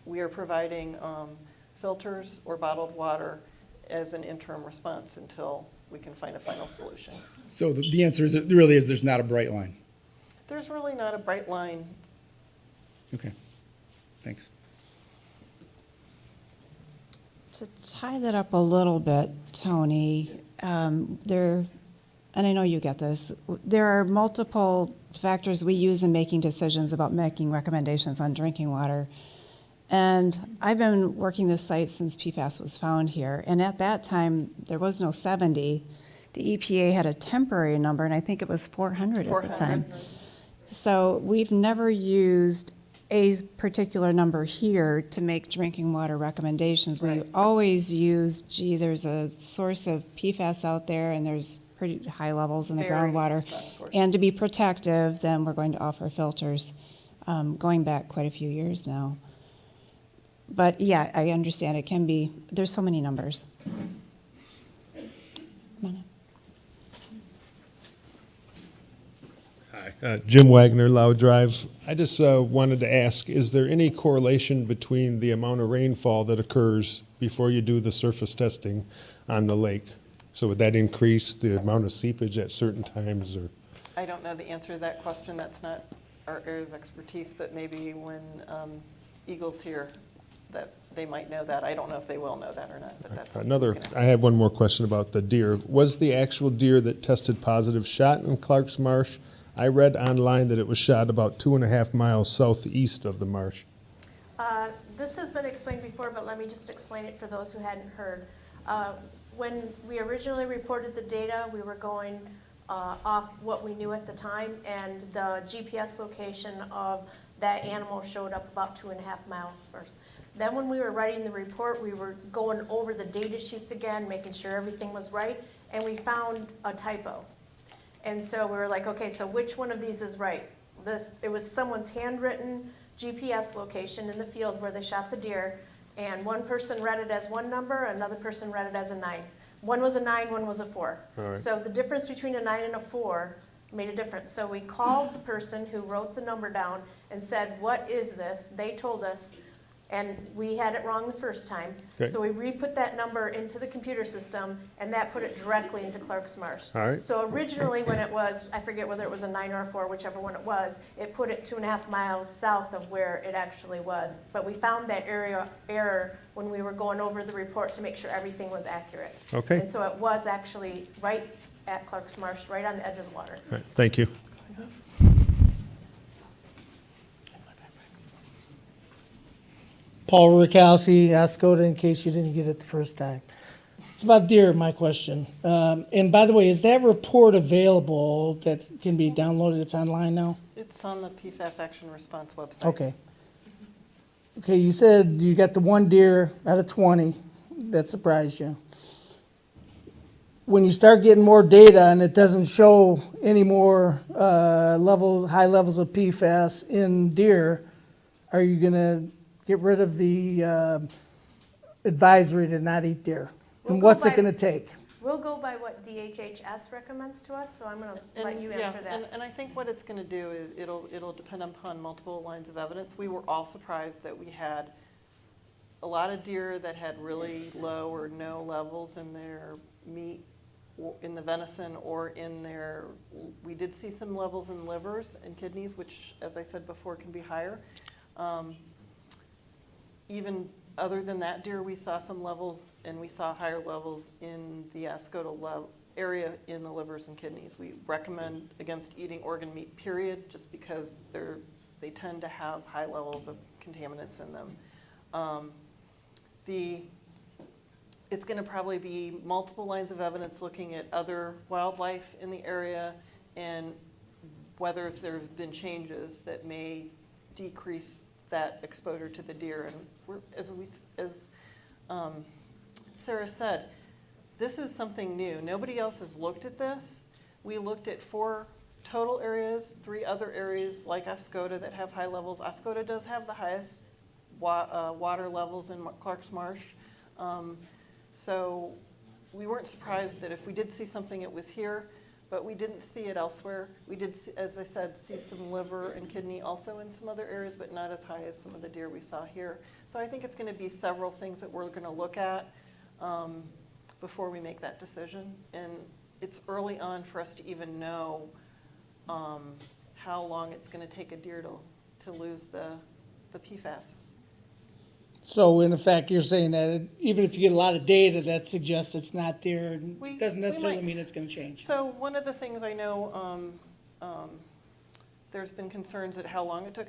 we are providing filters or bottled water as an interim response until we can find a final solution. So the answer is, it really is, there's not a bright line. There's really not a bright line. Okay, thanks. To tie that up a little bit, Tony, and I know you get this, there are multiple factors we use in making decisions about making recommendations on drinking water. And I've been working this site since PFAS was found here. And at that time, there was no 70. The EPA had a temporary number, and I think it was 400 at the time. So we've never used a particular number here to make drinking water recommendations. We always use, there's a source of PFAS out there, and there's pretty high levels in the groundwater. And to be protective, then we're going to offer filters, going back quite a few years now. But yeah, I understand it can be, there's so many numbers. Hi, Jim Wagner, Loud Drive. I just wanted to ask, is there any correlation between the amount of rainfall that occurs before you do the surface testing on the lake? So would that increase the amount of seepage at certain times, or? I don't know the answer to that question. That's not our area of expertise, but maybe when Eagle's here, that they might know that. I don't know if they will know that or not, but that's Another, something we can I have one more question about the deer. Was the actual deer that tested positive shot in Clark's Marsh? I read online that it was shot about 2.5 miles southeast of the marsh. This has been explained before, but let me just explain it for those who hadn't heard. When we originally reported the data, we were going off what we knew at the time, and the GPS location of that animal showed up about 2.5 miles first. Then when we were writing the report, we were going over the data sheets again, making sure everything was right, and we found a typo. And so we were like, okay, so which one of these is right? It was someone's handwritten GPS location in the field where they shot the deer, and one person read it as one number, another person read it as a 9. One was a 9, one was a 4. All right. So the difference between a 9 and a 4 made a difference. So we called the person who wrote the number down and said, what is this? They told us, and we had it wrong the first time. Okay. So we re-put that number into the computer system, and that put it directly into Clark's Marsh. All right. So originally when it was, I forget whether it was a 9 or a 4, whichever one it was, it put it 2.5 miles south of where it actually was. But we found that error when we were going over the report to make sure everything was accurate. Okay. And so it was actually right at Clark's Marsh, right on the edge of the water. All right, thank you. Paul Rakowski, Oscoda, in case you didn't get it the first time. It's about deer, my question. And by the way, is that report available that can be downloaded? It's online now? It's on the PFAS Action Response website. Okay. Okay, you said you got the one deer out of 20 that surprised you. When you start getting more data and it doesn't show any more high levels of PFAS in deer, are you going to get rid of the advisory to not eat deer? And what's it going to take? We'll go by what DHHS recommends to us, so I'm going to let you answer that. And I think what it's going to do is it'll depend upon multiple lines of evidence. We were all surprised that we had a lot of deer that had really low or no levels in their meat, in the venison, or in their, we did see some levels in livers and kidneys, which, as I said before, can be higher. Even other than that deer, we saw some levels, and we saw higher levels in the Oscoda area in the livers and kidneys. We recommend against eating organ meat, period, just because they tend to have high levels of contaminants in them. It's going to probably be multiple lines of evidence looking at other wildlife in the area and whether if there's been changes that may decrease that exposure to the deer. And as Sarah said, this is something new. Nobody else has looked at this. We looked at 4 total areas, 3 other areas like Oscoda that have high levels. Oscoda does have the highest water levels in Clark's Marsh. So we weren't surprised that if we did see something, it was here, but we didn't see it elsewhere. We did, as I said, see some liver and kidney also in some other areas, but not as high as some of the deer we saw here. So I think it's going to be several things that we're going to look at before we make that decision. And it's early on for us to even know how long it's going to take a deer to lose the PFAS. So in effect, you're saying that even if you get a lot of data that suggests it's not there, it doesn't necessarily mean it's going to change. So one of the things I know, there's been concerns at how long it took.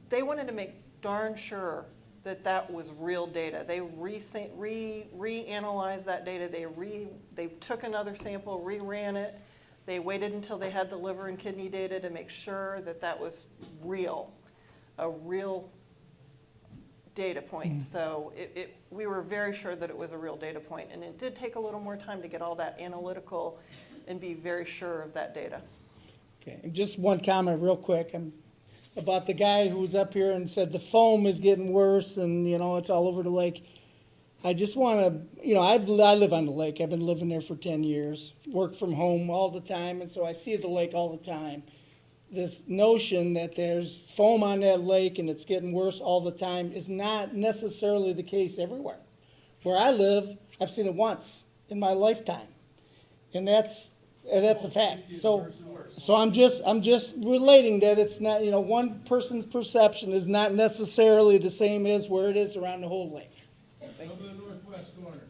They wanted to make darn sure that that was real data. They reanalyzed that data. They took another sample, reran it. They waited until they had the liver and kidney data to make sure that that was real, a real data point. So we were very sure that it was a real data point, and it did take a little more time to get all that analytical and be very sure of that data. Okay, and just one comment real quick about the guy who was up here and said the foam is getting worse and, it's all over the lake. I just want to, I live on the lake. I've been living there for 10 years, work from home all the time, and so I see the lake all the time. This notion that there's foam on that lake and it's getting worse all the time is not necessarily the case everywhere. Where I live, I've seen it once in my lifetime. And that's a fact. So I'm just relating that it's not, one person's perception is not necessarily the same as where it is around the whole lake. Come to the northwest corner.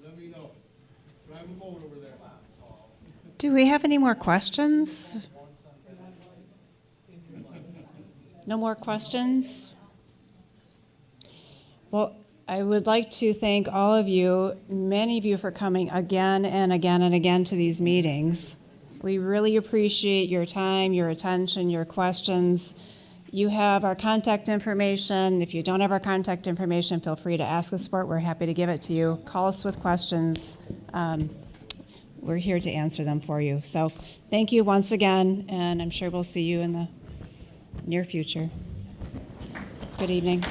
Let me know. Drive a boat over there. Do we have any more questions? No more questions? Well, I would like to thank all of you, many of you, for coming again and again and again to these meetings. We really appreciate your time, your attention, your questions. You have our contact information. If you don't have our contact information, feel free to ask us for it. We're happy to give it to you. Call us with questions. We're here to answer them for you. So thank you once again, and I'm sure we'll see you in the near future. Good evening.